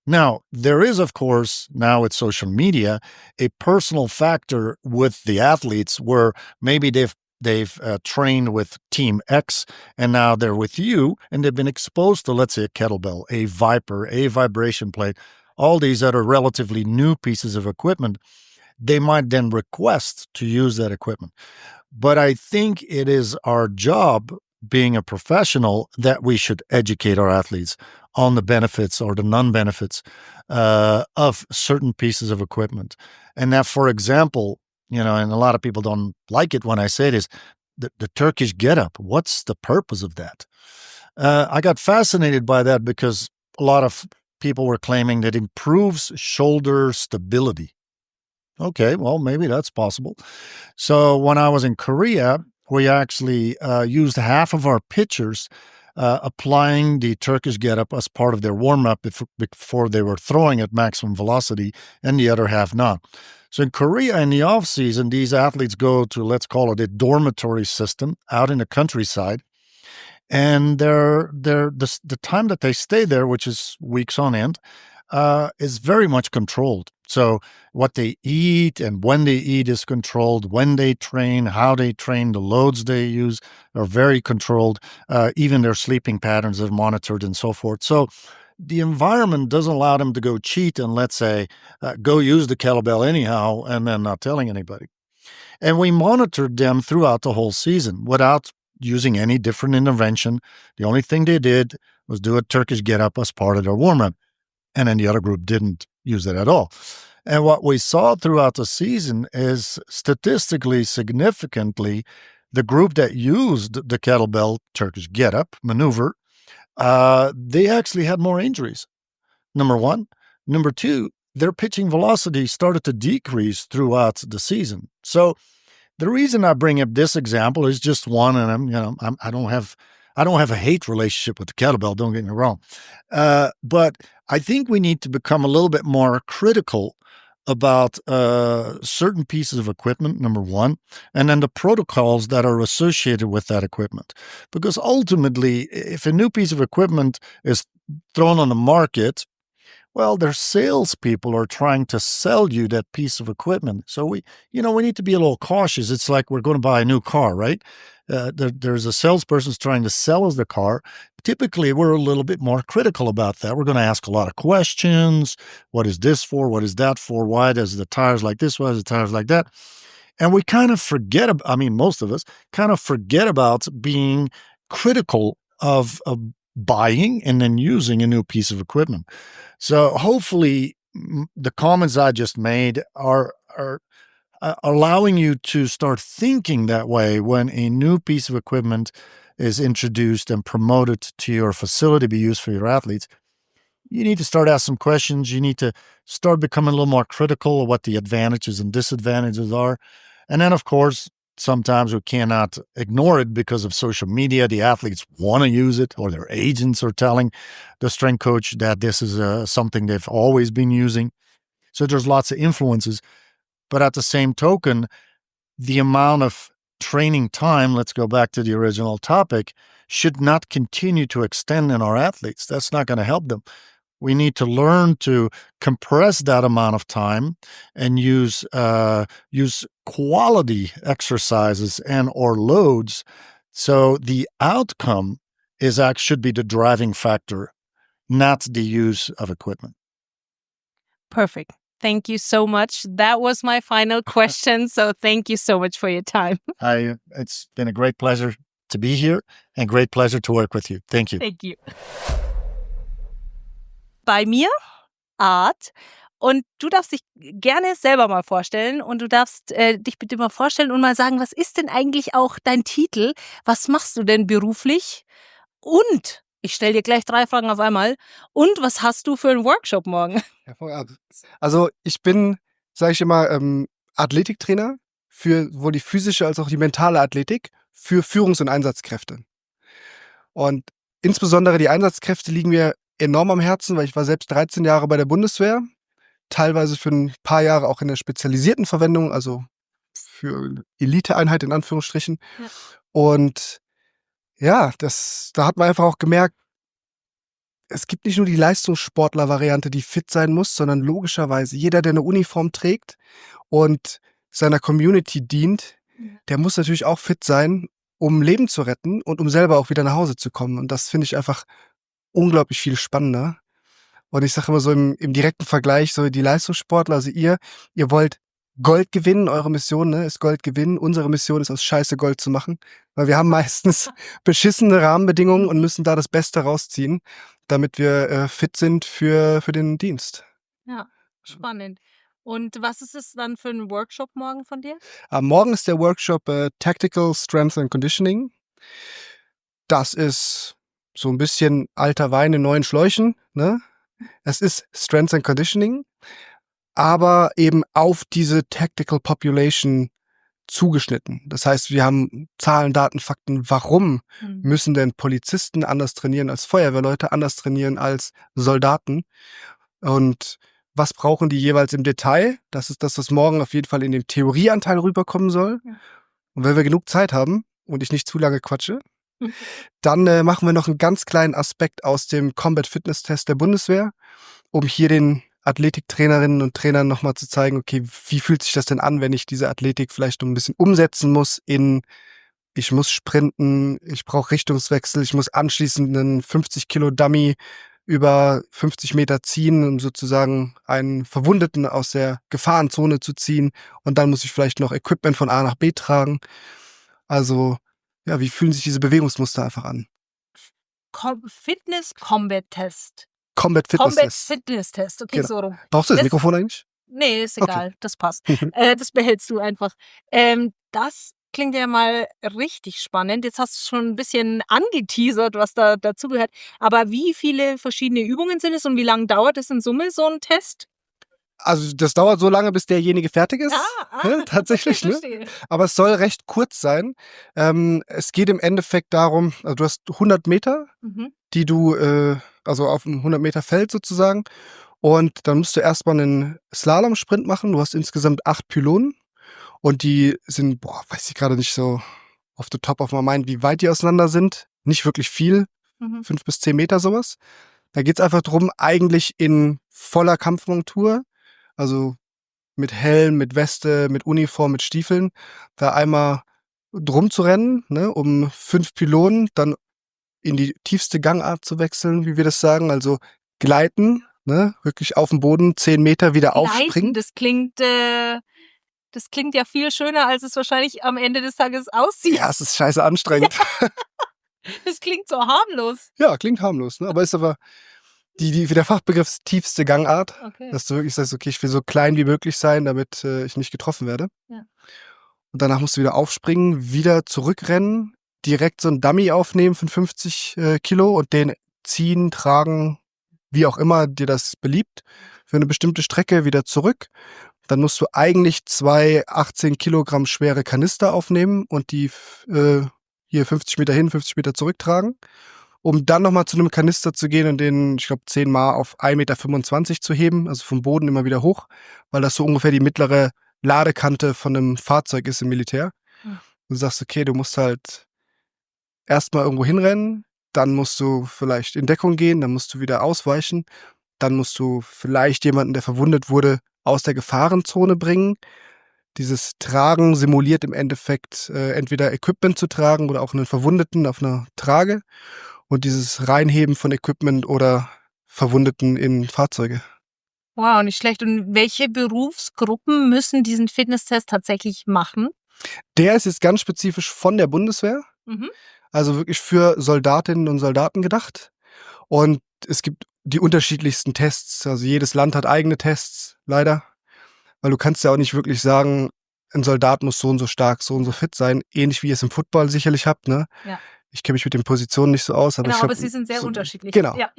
Now, there is, of course, now with social media, a personal factor with the athletes where maybe they've trained with Team X and now they're with you and they've been exposed to, let's say, a kettlebell, a Viper, a vibration plate, all these other relatively new pieces of equipment. They might then request to use that equipment. But I think it is our job, being a professional, that we should educate our athletes on the benefits or the non-benefits of certain pieces of equipment. And that, for example, and a lot of people don't like it when I say this, the Turkish get-up, what's the purpose of that? I got fascinated by that because a lot of people were claiming that it improves shoulder stability. Okay, well, maybe that's possible. So when I was in Korea, we actually used half of our pitchers applying the Turkish get-up as part of their warm-up before they were throwing at maximum velocity, and the other half not. So in Korea, in the off-season, these athletes go to, let's call it a dormitory system out in the countryside, and the time that they stay there, which is weeks on end, is very much controlled. So what they eat and when they eat is controlled. When they train, how they train, the loads they use are very controlled. Even their sleeping patterns are monitored and so forth. So the environment doesn't allow them to go cheat and, let's say, go use the kettlebell anyhow and then not telling anybody. And we monitored them throughout the whole season without using any different intervention. The only thing they did was do a Turkish get-up as part of their warm-up. And then the other group didn't use it at all. And what we saw throughout the season is statistically significantly, the group that used the kettlebell Turkish get-up maneuver, they actually had more injuries, number one. Number two, their pitching velocity started to decrease throughout the season. So the reason I bring up this example is just one, and I I don't have a hate relationship with the kettlebell, don't get me wrong. But I think we need to become a little bit more critical about certain pieces of equipment, number one, and then the protocols that are associated with that equipment. Because ultimately, if a new piece of equipment is thrown on the market, well, their salespeople are trying to sell you that piece of equipment. So we need to be a little cautious. It's like we're going to buy a new car, right? There's a salesperson's trying to sell us the car. Typically, we're a little bit more critical about that. We're going to ask a lot of questions. What is this for? What is that for? Why does the tires like this? Why does the tires like that? And we kind of forget, most of us kind of forget about being critical of buying and then using a new piece of equipment. So hopefully the comments I just made are allowing you to start thinking that way when a new piece of equipment is introduced and promoted to your facility to be used for your athletes. You need to start asking some questions. You need to start becoming a little more critical of what the advantages and disadvantages are. And then, of course, sometimes we cannot ignore it because of social media. The athletes want to use it, or their agents are telling the strength coach that this is something they've always been using. So there's lots of influences. But at the same token, the amount of training time, let's go back to the original topic, should not continue to extend in our athletes. That's not going to help them. We need to learn to compress that amount of time and use quality exercises and or loads. So the outcome should be the driving factor, not the use of equipment. Perfect. Thank you so much. That was my final question. So thank you so much for your time. It's been a great pleasure to be here and great pleasure to work with you. Thank you. Thank you. Bei mir, Art. Und du darfst dich gerne selber mal vorstellen und du darfst dich bitte mal vorstellen und mal sagen, was ist denn eigentlich auch dein Titel? Was machst du denn beruflich? Und ich stelle dir gleich 3 Fragen auf einmal. Und was hast du für einen Workshop morgen? Also ich bin, sage ich immer, Athletiktrainer für sowohl die physische als auch die mentale Athletik für Führungs- und Einsatzkräfte. Und insbesondere die Einsatzkräfte liegen mir enorm am Herzen, weil ich war selbst 13 Jahre bei der Bundeswehr, teilweise für ein paar Jahre auch in der spezialisierten Verwendung, also für Eliteeinheit in Anführungsstrichen. Ja. Und ja, da hat man einfach auch gemerkt, es gibt nicht nur die Leistungssportler-Variante, die fit sein muss, sondern logischerweise jeder, der eine Uniform trägt und seiner Community dient, der muss natürlich auch fit sein, um Leben zu retten und um selber auch wieder nach Hause zu kommen. Und das finde ich einfach unglaublich viel spannender. Und ich sage immer so im direkten Vergleich, so die Leistungssportler, also ihr wollt Gold gewinnen, eure Mission ist Gold gewinnen. Unsere Mission ist aus Scheiße Gold zu machen, weil wir haben meistens beschissene Rahmenbedingungen und müssen da das Beste rausziehen, damit wir fit sind für den Dienst. Ja, spannend. Und was ist es dann für ein Workshop morgen von dir? Morgen ist der Workshop Tactical Strength and Conditioning. Das ist so ein bisschen alter Wein in neuen Schläuchen, ne? Es ist Strength and Conditioning, aber eben auf diese Tactical Population zugeschnitten. Das heißt, wir haben Zahlen, Daten, Fakten. Warum müssen denn Polizisten anders trainieren als Feuerwehrleute, anders trainieren als Soldaten? Und was brauchen die jeweils im Detail? Das ist das, was morgen auf jeden Fall in dem Theorieanteil rüberkommen soll. Ja. Und wenn wir genug Zeit haben und ich nicht zu lange quatsche, dann machen wir noch einen ganz kleinen Aspekt aus dem Combat Fitness Test der Bundeswehr, um hier den Athletiktrainerinnen und Trainern nochmal zu zeigen, okay, wie fühlt sich das denn an, wenn ich diese Athletik vielleicht ein bisschen umsetzen muss ich muss sprinten, ich brauche Richtungswechsel, ich muss anschließend einen 50 Kilo Dummy über 50 Meter ziehen, um sozusagen einen Verwundeten aus der Gefahrenzone zu ziehen, und dann muss ich vielleicht noch Equipment von A nach B tragen. Also ja, wie fühlen sich diese Bewegungsmuster einfach an? Fitness-Combat-Test. Combat-Fitness-Test. Okay, genau. So rum. Brauchst du das Mikrofon eigentlich? Nee, ist egal. Okay. Das passt. Das behältst du einfach. Das klingt ja mal richtig spannend. Jetzt hast du schon ein bisschen angeteasert, was da dazugehört. Aber wie viele verschiedene Übungen sind es und wie lange dauert es in Summe, so ein Test? Also das dauert so lange, bis derjenige fertig ist. Tatsächlich, okay, ne? verstehe. Aber es soll recht kurz sein. Es geht im Endeffekt darum, also du hast 100 Meter, Mhm. die du, also auf einem 100 Meter Feld sozusagen. Und dann musst du erstmal einen Slalom-Sprint machen. Du hast insgesamt 8 Pylonen. Und die sind, weiß ich gerade nicht so off the top of my mind, wie weit die auseinander sind. Nicht wirklich viel, Mhm. 5 bis 10 Meter sowas. Da geht es einfach darum, eigentlich in voller Kampfmontur, also mit Helm, mit Weste, mit Uniform, mit Stiefeln, da einmal drum zu rennen, ne, um 5 Pylonen, dann in die tiefste Gangart zu wechseln, wie wir das sagen, also gleiten, ne, wirklich auf dem Boden, 10 Meter wieder Gleiten, aufspringen. das klingt ja viel schöner, als es wahrscheinlich am Ende des Tages aussieht. Ja, es ist scheiße anstrengend. Das klingt so harmlos. Ja, klingt harmlos, ne, aber ist aber wie der Fachbegriff ist tiefste Gangart, Okay. dass du wirklich sagst, okay, ich will so klein wie möglich sein, damit ich nicht getroffen werde. Ja. Und danach musst du wieder aufspringen, wieder zurückrennen, direkt so 'n Dummy aufnehmen von 50 Kilo und den ziehen, tragen, wie auch immer dir das beliebt, für eine bestimmte Strecke wieder zurück. Dann musst du eigentlich 2 18 Kilogramm schwere Kanister aufnehmen und die hier 50 Meter hin, 50 Meter zurücktragen, um dann nochmal zu einem Kanister zu gehen und den, ich glaube, 10 Mal auf 1,25 Meter zu heben, also vom Boden immer wieder hoch, weil das so ungefähr die mittlere Ladekante von einem Fahrzeug ist im Militär. Mhm. Du sagst, okay, du musst halt erstmal irgendwo hinrennen, dann musst du vielleicht in Deckung gehen, dann musst du wieder ausweichen, dann musst du vielleicht jemanden, der verwundet wurde, aus der Gefahrenzone bringen. Dieses Tragen simuliert im Endeffekt entweder Equipment zu tragen oder auch einen Verwundeten auf einer Trage und dieses Reinheben von Equipment oder Verwundeten in Fahrzeuge. Wow, nicht schlecht. Und welche Berufsgruppen müssen diesen Fitnesstest tatsächlich machen? Der ist jetzt ganz spezifisch von der Bundeswehr, Mhm. also wirklich für Soldatinnen und Soldaten gedacht. Und es gibt die unterschiedlichsten Tests. Also jedes Land hat eigene Tests, leider. Weil du kannst ja auch nicht wirklich sagen, ein Soldat muss so und so stark, so und so fit sein. Ähnlich wie ihr es im Football sicherlich habt, ne? Ja. Ich kenne mich mit den Positionen nicht so aus, aber Genau, ich glaub, aber sie sind sehr unterschiedlich. Genau. Ja.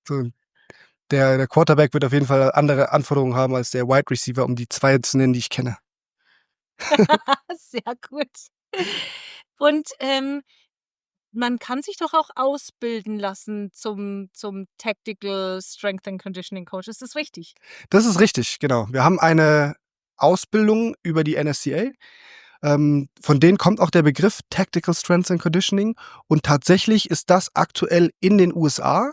So, der Quarterback wird auf jeden Fall andere Anforderungen haben als der Wide Receiver, um die 2 zu nennen, die ich kenne. Sehr gut. Und man kann sich doch auch ausbilden lassen zum Tactical Strength and Conditioning Coach. Ist das richtig? Das ist richtig, genau. Wir haben eine Ausbildung über die NSCA. Von denen kommt auch der Begriff Tactical Strength and Conditioning. Und tatsächlich ist das aktuell in den USA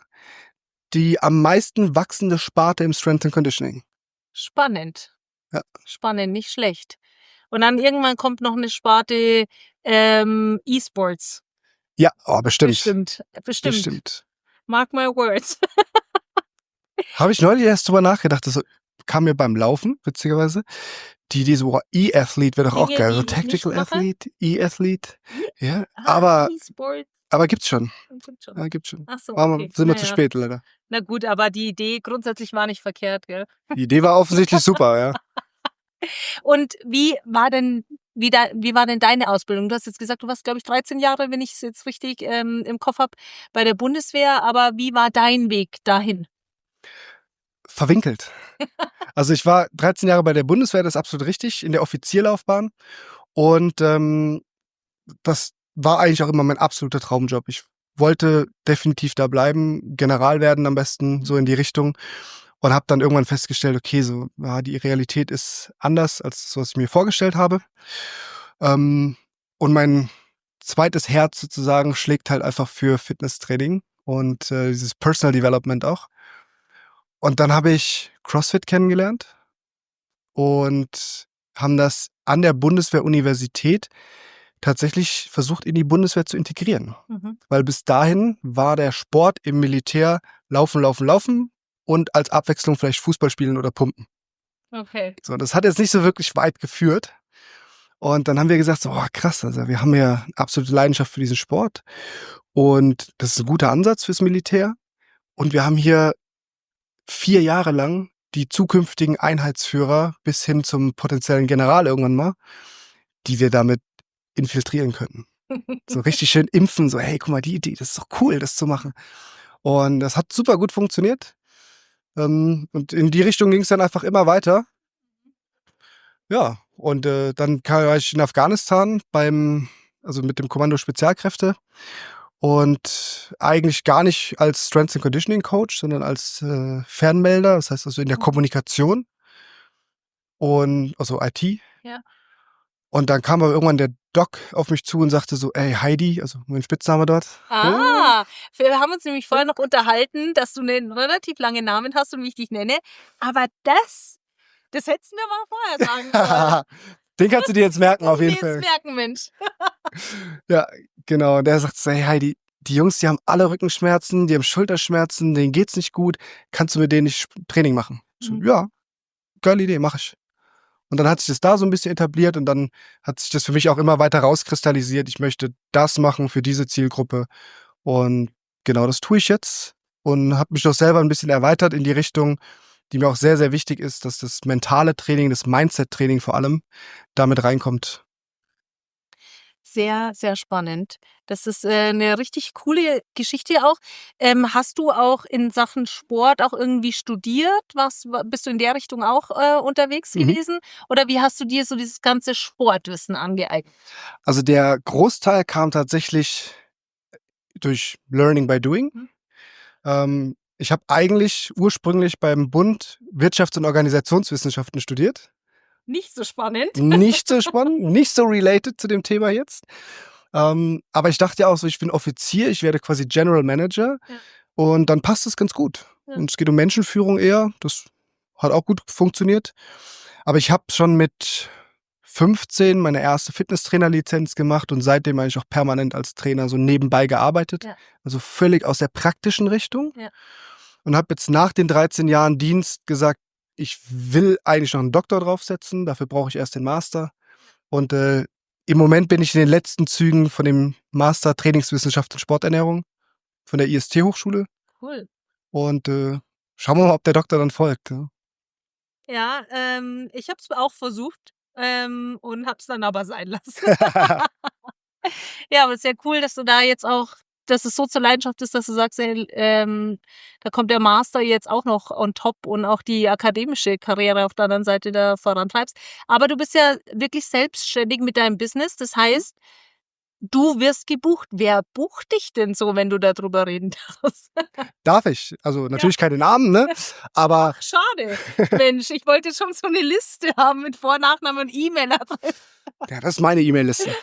die am meisten wachsende Sparte im Strength and Conditioning. Spannend. Ja. Spannend, nicht schlecht. Und dann irgendwann kommt noch eine Sparte E-Sports. Ja, bestimmt. Bestimmt. Mark my words. Habe ich neulich erst drüber nachgedacht, das kam mir beim Laufen, witzigerweise. Die Idee so, E-Athlete wäre doch auch Dinge, geil. die So ich nicht Tactical mache? Athlete, E-Athlete. Ja, aber E-Sports. gibt's schon. Gibt's schon. Ja, gibt's schon. Ach so, Aber okay. sind wir Na zu ja. spät, leider. Na gut, aber die Idee grundsätzlich war nicht verkehrt, gell? Die Idee war offensichtlich super, ja. Und wie war denn deine Ausbildung? Du hast jetzt gesagt, du warst, glaube ich, 13 Jahre, wenn ich es jetzt richtig im Kopf habe, bei der Bundeswehr. Aber wie war dein Weg dahin? Verwinkelt. Also ich war 13 Jahre bei der Bundeswehr, das ist absolut richtig, in der Offizierlaufbahn. Und das war eigentlich auch immer mein absoluter Traumjob. Ich wollte definitiv da bleiben, General werden am besten, so in die Richtung. Und habe dann irgendwann festgestellt, okay, so die Realität ist anders als das, was ich mir vorgestellt habe. Und mein zweites Herz sozusagen schlägt halt einfach für Fitnesstraining und dieses Personal Development auch. Und dann habe ich CrossFit kennengelernt und haben das an der Bundeswehr-Universität tatsächlich versucht, in die Bundeswehr zu integrieren. Mhm. Weil bis dahin war der Sport im Militär laufen und als Abwechslung vielleicht Fußball spielen oder pumpen. Okay. So, das hat jetzt nicht so wirklich weit geführt. Und dann haben wir gesagt, so, krass, also wir haben ja absolute Leidenschaft für diesen Sport und das ist ein guter Ansatz fürs Militär. Und wir haben hier 4 Jahre lang die zukünftigen Einheitsführer bis hin zum potenziellen General irgendwann mal, die wir damit infiltrieren könnten. So richtig schön impfen, so hey, guck mal, die Idee, das ist doch cool, das zu machen. Und das hat super gut funktioniert. Und in die Richtung ging es dann einfach immer weiter. Ja, und dann war ich in Afghanistan also mit dem Kommando Spezialkräfte und eigentlich gar nicht als Strength and Conditioning Coach, sondern als Fernmelder, das heißt also in der Kommunikation und also IT. Ja. Und dann kam aber irgendwann der Doc auf mich zu und sagte so, ey Heidi, also mein Spitzname dort. Wir haben uns nämlich vorher noch unterhalten, dass du einen relativ langen Namen hast und wie ich dich nenne. Aber das hättest du mir mal vorher sagen sollen. Den kannst du dir jetzt merken, auf jeden Fall. Jetzt merken, Mensch. Ja, genau. Und der sagt so, hey Heidi, die Jungs, die haben alle Rückenschmerzen, die haben Schulterschmerzen, denen geht's nicht gut. Kannst du mit denen nicht Training machen? Ich so, ja, geile Idee, mach ich. Und dann hat sich das da so ein bisschen etabliert und dann hat sich das für mich auch immer weiter rauskristallisiert. Ich möchte das machen für diese Zielgruppe. Und genau das tue ich jetzt und habe mich doch selber ein bisschen erweitert in die Richtung, die mir auch sehr, sehr wichtig ist, dass das mentale Training, das Mindset-Training vor allem damit reinkommt. Sehr, sehr spannend. Das ist eine richtig coole Geschichte auch. Hast du auch in Sachen Sport auch irgendwie studiert? Bist du in der Richtung auch unterwegs gewesen? Oder wie hast du dir so dieses ganze Sportwissen angeeignet? Also der Großteil kam tatsächlich durch Learning by Doing. Ich habe eigentlich ursprünglich beim Bund Wirtschafts- und Organisationswissenschaften studiert. Nicht so spannend. Nicht so spannend, nicht so related zu dem Thema jetzt. Aber ich dachte ja auch so, ich bin Offizier, ich werde quasi General Manager und dann passt es ganz gut. Ja. Und es geht um Menschenführung eher, das hat auch gut funktioniert. Aber ich habe schon mit 15 meine erste Fitnesstrainerlizenz gemacht und seitdem eigentlich auch permanent als Trainer so nebenbei gearbeitet. Ja. Also völlig aus der praktischen Richtung. Ja. Und habe jetzt nach den 13 Jahren Dienst gesagt, ich will eigentlich noch einen Doktor draufsetzen, dafür brauche ich erst den Master. Und im Moment bin ich in den letzten Zügen von dem Master Trainingswissenschaft und Sporternährung von der IST-Hochschule. Cool. Und schauen wir mal, ob der Doktor dann folgt. Ja. Ja, ich habe es auch versucht und habe es dann aber sein lassen. Ja, aber es ist ja cool, dass du da jetzt auch, dass es so zur Leidenschaft ist, dass du sagst, ey, da kommt der Master jetzt auch noch on top und auch die akademische Karriere auf der anderen Seite da vorantreibst. Aber du bist ja wirklich selbstständig mit deinem Business. Das heißt, du wirst gebucht. Wer bucht dich denn so, wenn du darüber reden darfst? Darf ich? Also natürlich keine Namen, ne? Aber Schade. Mensch, ich wollte schon so eine Liste haben mit Vor-, Nachname und E-Mail-Adresse. ja, das ist meine E-Mail-Liste.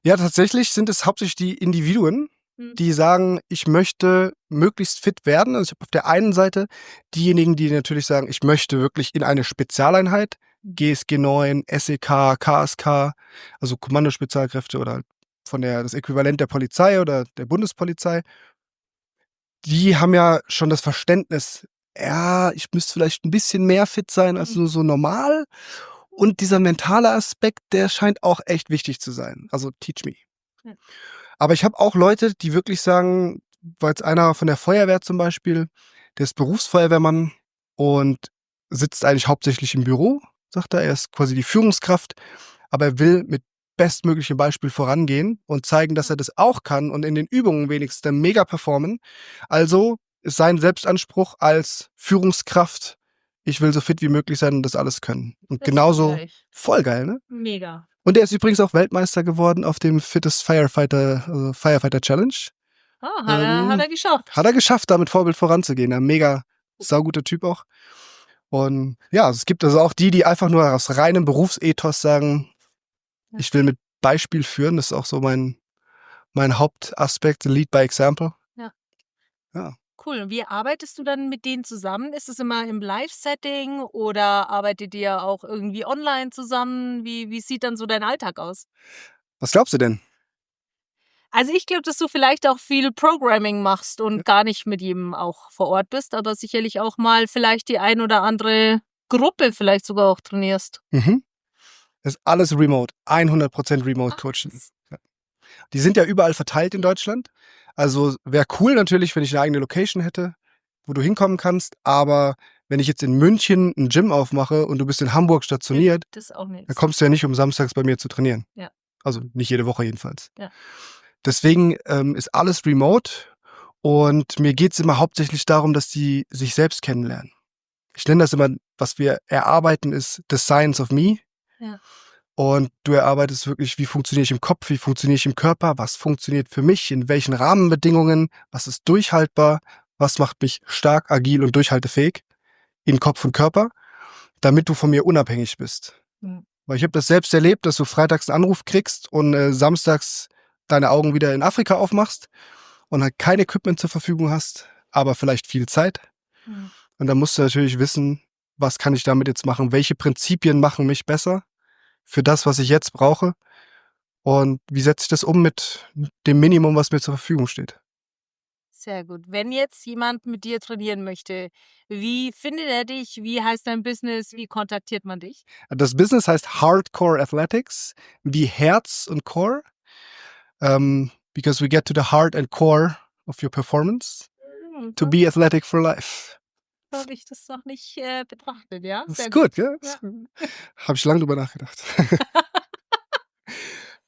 Ja, tatsächlich sind es hauptsächlich die Individuen, die sagen, ich möchte möglichst fit werden. Also ich habe auf der einen Seite diejenigen, die natürlich sagen, ich möchte wirklich in eine Spezialeinheit, GSG 9, SEK, KSK, also Kommandospezialkräfte oder das Äquivalent der Polizei oder der Bundespolizei. Die haben ja schon das Verständnis, ja, ich müsste vielleicht ein bisschen mehr fit sein als nur so normal. Und dieser mentale Aspekt, der scheint auch echt wichtig zu sein. Also teach me. Ja. Aber ich habe auch Leute, die wirklich sagen, war jetzt einer von der Feuerwehr zum Beispiel, der ist Berufsfeuerwehrmann und sitzt eigentlich hauptsächlich im Büro, sagt er. Er ist quasi die Führungskraft, aber er will mit bestmöglichem Beispiel vorangehen und zeigen, dass er das auch kann und in den Übungen wenigstens dann mega performen. Also ist sein Selbstanspruch als Führungskraft, ich will so fit wie möglich sein und das alles können. Und Das genauso, fühle ich. voll geil, ne? Mega. Und er ist übrigens auch Weltmeister geworden auf dem Fittest Firefighter Challenge. Ah, hat er geschafft. Hat er geschafft, da mit Vorbild voranzugehen. Ein mega sauguter Typ auch. Und ja, es gibt also auch die einfach nur aus reinem Berufsethos sagen, ich will mit Beispiel führen. Das ist auch so mein Hauptaspekt, Lead by Example. Ja. Ja. Cool. Und wie arbeitest du dann mit denen zusammen? Ist es immer im Live-Setting oder arbeitet ihr auch irgendwie online zusammen? Wie sieht dann so dein Alltag aus? Was glaubst du denn? Also ich glaube, dass du vielleicht auch viel Programming machst und gar nicht mit jedem auch vor Ort bist, aber sicherlich auch mal vielleicht die ein oder andere Gruppe vielleicht sogar auch trainierst. Das ist alles remote. 100% Remote-Coaching. Ja. Die sind ja überall verteilt in Deutschland. Also wäre cool natürlich, wenn ich eine eigene Location hätte, wo du hinkommen kannst. Aber wenn ich jetzt in München ein Gym aufmache und du bist in Hamburg stationiert, Das ist auch nichts. dann kommst du ja nicht, um samstags bei mir zu trainieren. Ja. Also nicht jede Woche jedenfalls. Ja. Deswegen ist alles remote Und mir geht es immer hauptsächlich darum, dass die sich selbst kennenlernen. Ich nenne das immer, was wir erarbeiten, ist the science of me. Ja. Und du erarbeitest wirklich, wie funktioniere ich im Kopf, wie funktioniere ich im Körper, was funktioniert für mich, in welchen Rahmenbedingungen, was ist durchhaltbar, was macht mich stark, agil und durchhaltefähig in Kopf und Körper, damit du von mir unabhängig bist. Mhm. Weil ich habe das selbst erlebt, dass du freitags einen Anruf kriegst und samstags deine Augen wieder in Afrika aufmachst und halt kein Equipment zur Verfügung hast, aber vielleicht viel Zeit. Mhm. Und dann musst du natürlich wissen, was kann ich damit jetzt machen, welche Prinzipien machen mich besser für das, was ich jetzt brauche und wie setze ich das um mit dem Minimum, was mir zur Verfügung steht. Sehr gut. Wenn jetzt jemand mit dir trainieren möchte, wie findet er dich? Wie heißt dein Business? Wie kontaktiert man dich? Das Business heißt Hardcore Athletics, wie Herz und Core, because we get to the heart and core of your performance to be athletic for life. Habe ich das noch nicht betrachtet, ja? Das Sehr ist gut, ja? Ja. Habe ich lange drüber nachgedacht.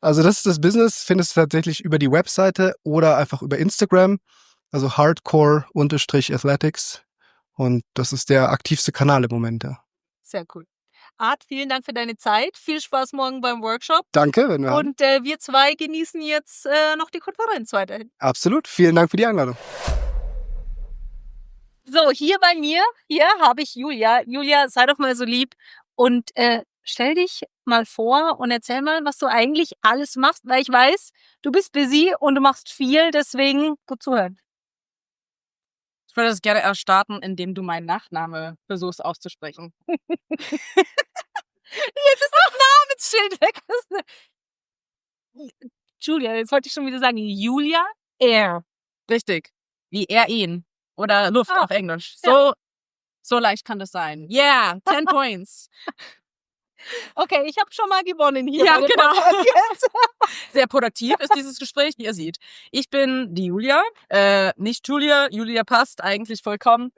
Also das ist das Business, findest du tatsächlich über die Webseite oder einfach über Instagram, also Hardcore_Athletics. Und das ist der aktivste Kanal im Moment, ja. Sehr cool. Art, vielen Dank für deine Zeit. Viel Spaß morgen beim Workshop. Danke, wenn wir haben. Und wir zwei genießen jetzt noch die Konferenz weiterhin. Absolut, vielen Dank für die Einladung. So, hier bei mir, hier habe ich Julia. Julia, sei doch mal so lieb und stell dich mal vor und erzähl mal, was du eigentlich alles machst, weil ich weiß, du bist busy und du machst viel, deswegen gut zuhören. Ich würde das gerne erst starten, indem du meinen Nachname versuchst auszusprechen. Jetzt ist das Namensschild weg. Julia, jetzt wollte ich schon wieder sagen, Julia Air. Richtig. Wie er ihn. Oder Luft auf Englisch. Ja. So leicht kann das sein. Yeah, 10 points. Okay, ich habe schon mal gewonnen hier. Ja, bei dem genau. Podcast jetzt. Sehr produktiv ist dieses Gespräch, wie ihr seht. Ich bin die Julia, nicht Julia. Julia passt eigentlich vollkommen.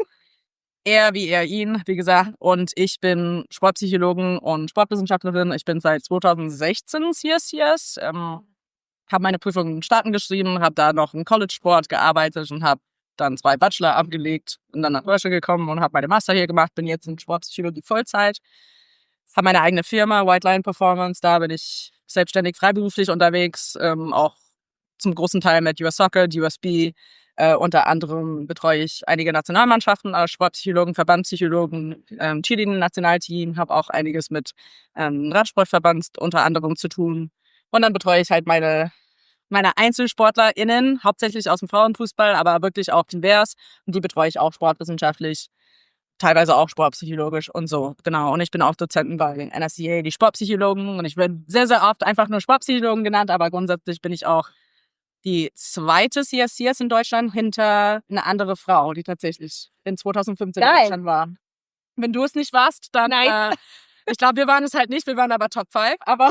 Er wie er ihn, wie gesagt. Und ich bin Sportpsychologin und Sportwissenschaftlerin. Ich bin seit 2016 CSCS. Habe meine Prüfungen in Staaten geschrieben, habe da noch im College-Sport gearbeitet und habe dann 2 Bachelor abgelegt und dann nach Deutschland gekommen und habe meine Master hier gemacht. Bin jetzt in Sportpsychologie Vollzeit. Habe meine eigene Firma, White Line Performance. Da bin ich selbstständig freiberuflich unterwegs, auch zum großen Teil mit US Soccer, USB. Unter anderem betreue ich einige Nationalmannschaften als Sportpsychologen, Verbandspsychologen, Cheerleading-Nationalteam, habe auch einiges mit Radsportverband unter anderem zu tun. Und dann betreue ich halt meine EinzelsportlerInnen, hauptsächlich aus dem Frauenfußball, aber wirklich auch divers. Und die betreue ich auch sportwissenschaftlich, teilweise auch sportpsychologisch und so. Genau. Und ich bin auch Dozentin bei den NSCA, die Sportpsychologen. Und ich werde sehr, sehr oft einfach nur Sportpsychologen genannt, aber grundsätzlich bin ich auch die zweite CSCS in Deutschland hinter eine andere Frau, die tatsächlich in 2015 in Deutschland war. Wenn du es nicht warst, dann... Nein. Ich glaube, wir waren es halt nicht, wir waren aber Top 5, aber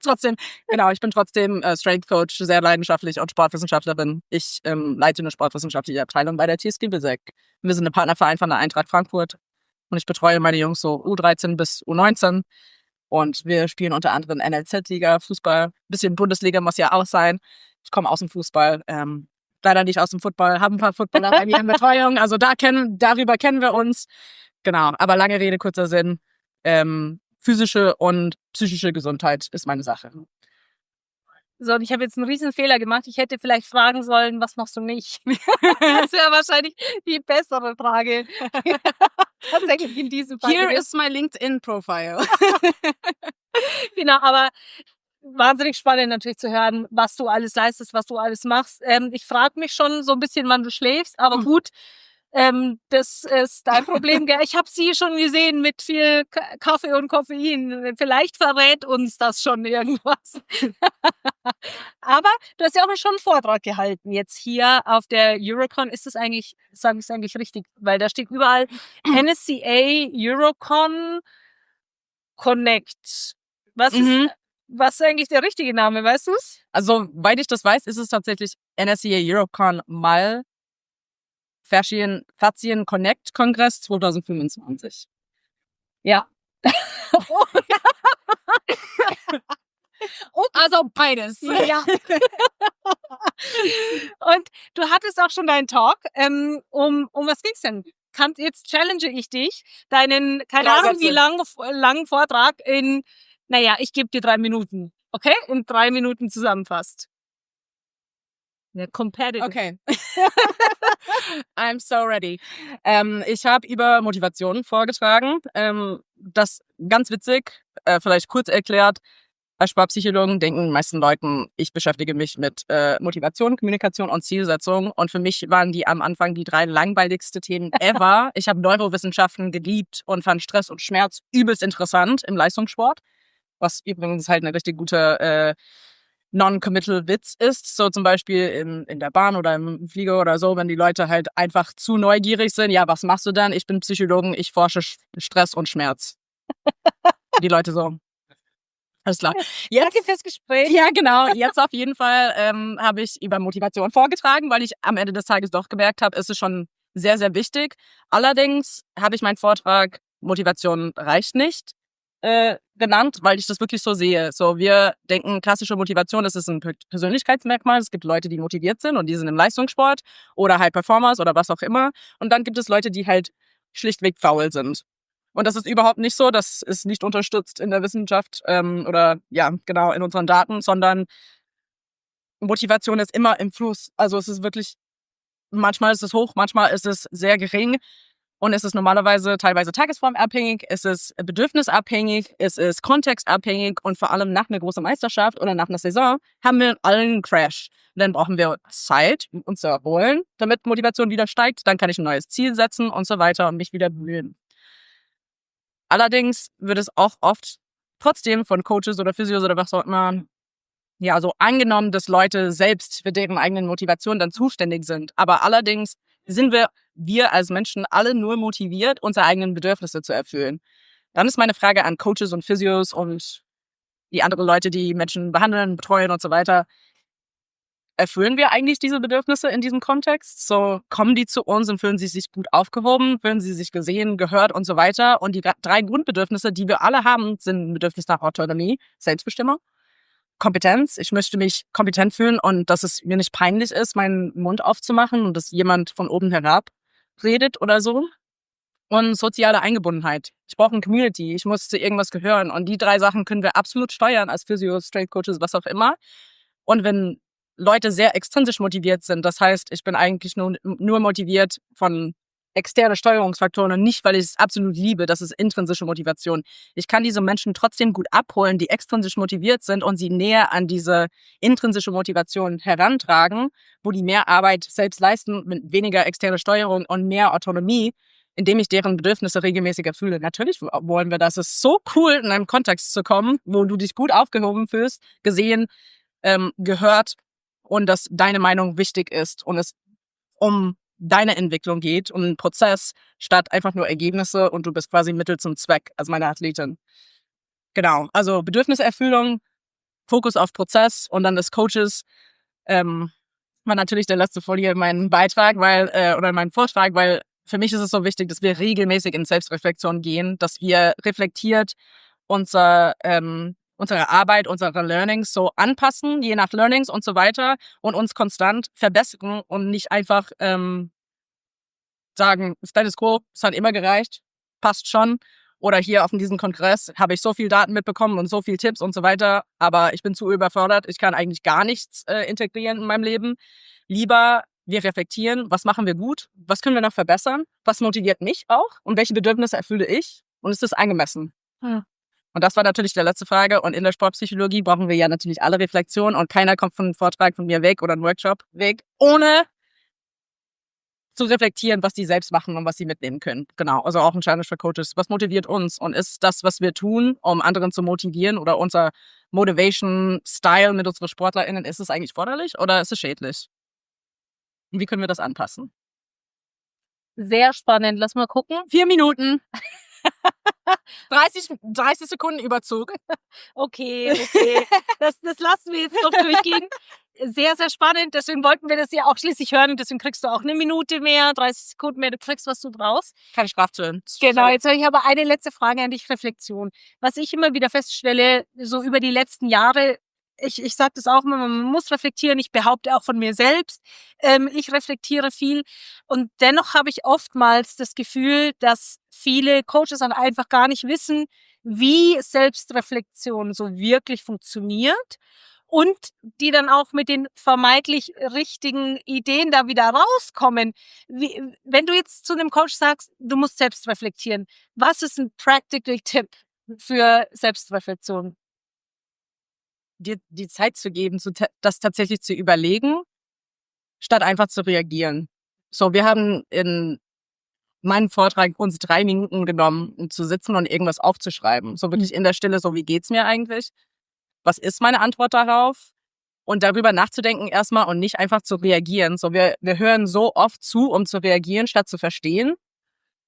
trotzdem, genau, ich bin trotzdem Strength Coach, sehr leidenschaftlich und Sportwissenschaftlerin. Ich leite eine sportwissenschaftliche Abteilung bei der TSG Bissek. Wir sind ein Partnerverein von der Eintracht Frankfurt und ich betreue meine Jungs so U13 bis U19 und wir spielen unter anderem NLZ-Liga, Fußball, ein bisschen Bundesliga muss ja auch sein. Ich komme aus dem Fußball, leider nicht aus dem Football, habe ein paar Footballer bei mir in Betreuung, also darüber kennen wir uns. Genau, aber lange Rede, kurzer Sinn. Physische und psychische Gesundheit ist meine Sache. So, und ich habe jetzt einen riesen Fehler gemacht. Ich hätte vielleicht fragen sollen, was machst du nicht? Das wäre wahrscheinlich die bessere Frage. Tatsächlich in diesem Fall. Here is my LinkedIn-Profile. Genau, aber wahnsinnig spannend natürlich zu hören, was du alles leistest, was du alles machst. Ich frage mich schon so ein bisschen, wann du schläfst, aber gut. Das ist dein Problem. Ich habe sie schon gesehen mit viel Kaffee und Koffein. Vielleicht verrät uns das schon irgendwas. Aber du hast ja auch schon einen Vortrag gehalten jetzt hier auf der Eurocon. Ist es eigentlich, sage ich es eigentlich richtig, weil da steht überall NSCA Eurocon Connect. Was ist eigentlich der richtige Name, weißt du es? Also, weil ich das weiß, ist es tatsächlich NSCA Eurocon mal Faszien Connect Kongress 2025. Ja. Also beides. Ja. Und du hattest auch schon deinen Talk. Um was ging's denn? Jetzt challenge ich dich, deinen, keine Ahnung wie langen Vortrag ich gebe dir 3 Minuten, okay? In 3 Minuten zusammenfasst. Ja, competitive. Okay. I'm so ready. Ich habe über Motivation vorgetragen. Das ganz witzig, vielleicht kurz erklärt. Als Sportpsychologen denken die meisten Leuten, ich beschäftige mich mit Motivation, Kommunikation und Zielsetzung. Und für mich waren die am Anfang die 3 langweiligste Themen ever. Ich habe Neurowissenschaften geliebt und fand Stress und Schmerz übelst interessant im Leistungssport. Was übrigens halt eine richtig gute Non-Committal Witz ist. So zum Beispiel in der Bahn oder im Flieger oder so, wenn die Leute halt einfach zu neugierig sind. Ja, was machst du dann? Ich bin Psychologen, ich forsche Stress und Schmerz. Die Leute so. Alles klar. Danke fürs Gespräch. Ja, genau. Jetzt auf jeden Fall habe ich über Motivation vorgetragen, weil ich am Ende des Tages doch gemerkt habe, es ist schon sehr, sehr wichtig. Allerdings habe ich meinen Vortrag Motivation reicht nicht genannt, weil ich das wirklich so sehe. So, wir denken, klassische Motivation, das ist ein Persönlichkeitsmerkmal. Es gibt Leute, die motiviert sind und die sind im Leistungssport oder High Performers oder was auch immer. Und dann gibt es Leute, die halt schlichtweg faul sind. Und das ist überhaupt nicht so, das ist nicht unterstützt in der Wissenschaft oder ja, genau, in unseren Daten, sondern Motivation ist immer im Fluss. Also es ist wirklich, manchmal ist es hoch, manchmal ist es sehr gering. Und es ist normalerweise teilweise tagesformabhängig, es ist bedürfnisabhängig, es ist kontextabhängig und vor allem nach einer großen Meisterschaft oder nach einer Saison haben wir allen einen Crash. Dann brauchen wir Zeit, uns zu erholen, damit Motivation wieder steigt. Dann kann ich ein neues Ziel setzen und so weiter und mich wieder bemühen. Allerdings wird es auch oft trotzdem von Coaches oder Physios oder was auch immer ja so angenommen, dass Leute selbst für deren eigenen Motivation dann zuständig sind. Aber allerdings sind wir als Menschen alle nur motiviert, unsere eigenen Bedürfnisse zu erfüllen. Dann ist meine Frage an Coaches und Physios und die anderen Leute, die Menschen behandeln, betreuen und so weiter. Erfüllen wir eigentlich diese Bedürfnisse in diesem Kontext? So, kommen die zu uns und fühlen sie sich gut aufgehoben, fühlen sie sich gesehen, gehört und so weiter? Und die 3 Grundbedürfnisse, die wir alle haben, sind Bedürfnis nach Autonomie, Selbstbestimmung, Kompetenz. Ich möchte mich kompetent fühlen und dass es mir nicht peinlich ist, meinen Mund aufzumachen und dass jemand von oben herab redet oder so. Und soziale Eingebundenheit. Ich brauche eine Community, ich muss zu irgendwas gehören. Und die 3 Sachen können wir absolut steuern als Physios, Strength Coaches, was auch immer. Und wenn Leute sehr extrinsisch motiviert sind, das heißt, ich bin eigentlich nur motiviert von externe Steuerungsfaktoren und nicht, weil ich es absolut liebe, das ist intrinsische Motivation. Ich kann diese Menschen trotzdem gut abholen, die extrinsisch motiviert sind und sie näher an diese intrinsische Motivation herantragen, wo die mehr Arbeit selbst leisten mit weniger externe Steuerung und mehr Autonomie, indem ich deren Bedürfnisse regelmäßig erfülle. Natürlich wollen wir das. Es ist so cool, in einem Kontext zu kommen, wo du dich gut aufgehoben fühlst, gesehen, gehört und dass deine Meinung wichtig ist und es um deine Entwicklung geht und einen Prozess statt einfach nur Ergebnisse und du bist quasi Mittel zum Zweck als meine Athletin. Genau, also Bedürfniserfüllung, Fokus auf Prozess und dann des Coaches war natürlich der letzte Folie mein Beitrag, oder mein Vortrag, weil für mich ist es so wichtig, dass wir regelmäßig in Selbstreflexion gehen, dass wir reflektiert unsere Arbeit, unsere Learnings so anpassen, je nach Learnings und so weiter und uns konstant verbessern und nicht einfach sagen, Status Quo, es hat immer gereicht, passt schon. Oder hier auf diesem Kongress habe ich so viel Daten mitbekommen und so viel Tipps und so weiter, aber ich bin zu überfordert, ich kann eigentlich gar nichts integrieren in meinem Leben. Lieber wir reflektieren, was machen wir gut, was können wir noch verbessern, was motiviert mich auch und welche Bedürfnisse erfülle ich und ist das angemessen? Ja. Und das war natürlich die letzte Frage. Und in der Sportpsychologie brauchen wir ja natürlich alle Reflexionen und keiner kommt von einem Vortrag von mir weg oder einem Workshop weg, ohne zu reflektieren, was die selbst machen und was sie mitnehmen können. Genau, also auch ein Challenge für Coaches. Was motiviert uns? Und ist das, was wir tun, um anderen zu motivieren oder unser Motivation-Style mit unseren SportlerInnen, ist es eigentlich förderlich oder ist es schädlich? Und wie können wir das anpassen? Sehr spannend. Lass mal gucken. 4 Minuten. 30 Sekunden Überzug. Okay. Das lassen wir jetzt noch durchgehen. Sehr, sehr spannend. Deswegen wollten wir das ja auch schließlich hören. Und deswegen kriegst du auch 1 Minute mehr, 30 Sekunden mehr. Du kriegst, was du brauchst. Keine Strafzöllen. Genau. Jetzt habe ich aber eine letzte Frage an dich, Reflexion. Was ich immer wieder feststelle, so über die letzten Jahre, ich sage das auch immer, man muss reflektieren. Ich behaupte auch von mir selbst, ich reflektiere viel. Und dennoch habe ich oftmals das Gefühl, dass viele Coaches dann einfach gar nicht wissen, wie Selbstreflexion so wirklich funktioniert. Und die dann auch mit den vermeintlich richtigen Ideen da wieder rauskommen. Wenn du jetzt zu einem Coach sagst, du musst selbst reflektieren, was ist ein Practical Tipp für Selbstreflexion? Dir die Zeit zu geben, das tatsächlich zu überlegen, statt einfach zu reagieren. So, wir haben in meinem Vortrag uns 3 Minuten genommen, um zu sitzen und irgendwas aufzuschreiben. So wirklich in der Stille, so wie geht's mir eigentlich? Was ist meine Antwort darauf? Und darüber nachzudenken erstmal und nicht einfach zu reagieren. So, wir hören so oft zu, um zu reagieren, statt zu verstehen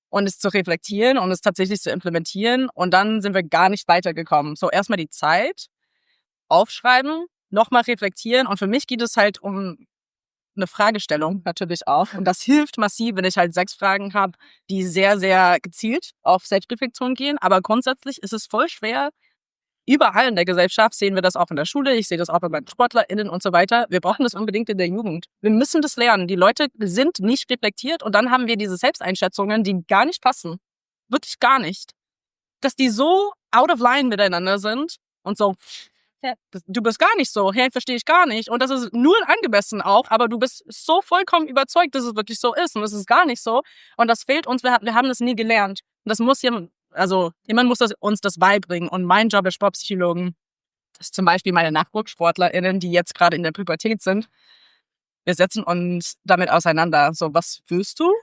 und es zu reflektieren und es tatsächlich zu implementieren. Und dann sind wir gar nicht weitergekommen. So, erstmal die Zeit, aufschreiben, nochmal reflektieren. Und für mich geht es halt um eine Fragestellung natürlich auch. Und das hilft massiv, wenn ich halt 6 Fragen habe, die sehr, sehr gezielt auf Selbstreflexion gehen. Aber grundsätzlich ist es voll schwer. Überall in der Gesellschaft sehen wir das auch in der Schule. Ich sehe das auch bei meinen SportlerInnen und so weiter. Wir brauchen das unbedingt in der Jugend. Wir müssen das lernen. Die Leute sind nicht reflektiert und dann haben wir diese Selbsteinschätzungen, die gar nicht passen. Wirklich gar nicht. Dass die so out of line miteinander sind und so, du bist gar nicht so, verstehe ich gar nicht. Und das ist null angemessen auch, aber du bist so vollkommen überzeugt, dass es wirklich so ist und es ist gar nicht so. Und das fehlt uns, wir haben das nie gelernt. Und das muss jemand muss uns das beibringen. Und mein Job als Sportpsychologen ist zum Beispiel meine NachwuchssportlerInnen, die jetzt gerade in der Pubertät sind. Wir setzen uns damit auseinander. So, was fühlst du?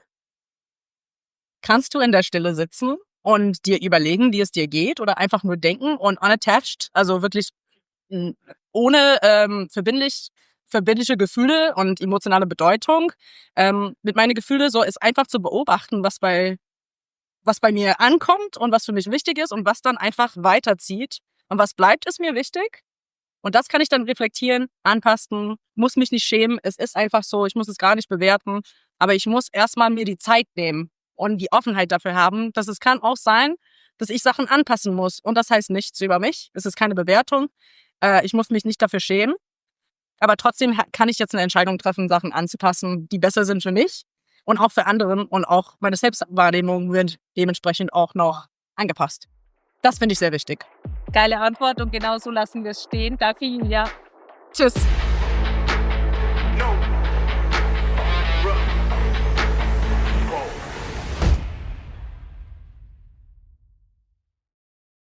Kannst du in der Stille sitzen und dir überlegen, wie es dir geht oder einfach nur denken und unattached, also wirklich ohne verbindliche Gefühle und emotionale Bedeutung, mit meinen Gefühlen so ist einfach zu beobachten, was bei mir ankommt und was für mich wichtig ist und was dann einfach weiterzieht. Und was bleibt, ist mir wichtig. Und das kann ich dann reflektieren, anpassen, muss mich nicht schämen. Es ist einfach so, ich muss es gar nicht bewerten. Aber ich muss erstmal mir die Zeit nehmen und die Offenheit dafür haben, dass es kann auch sein, dass ich Sachen anpassen muss. Und das heißt nichts über mich. Es ist keine Bewertung. Ich muss mich nicht dafür schämen. Aber trotzdem kann ich jetzt eine Entscheidung treffen, Sachen anzupassen, die besser sind für mich und auch für andere. Und auch meine Selbstwahrnehmung wird dementsprechend auch noch angepasst. Das finde ich sehr wichtig. Geile Antwort und genau so lassen wir es stehen. Danke, Julia. Tschüss.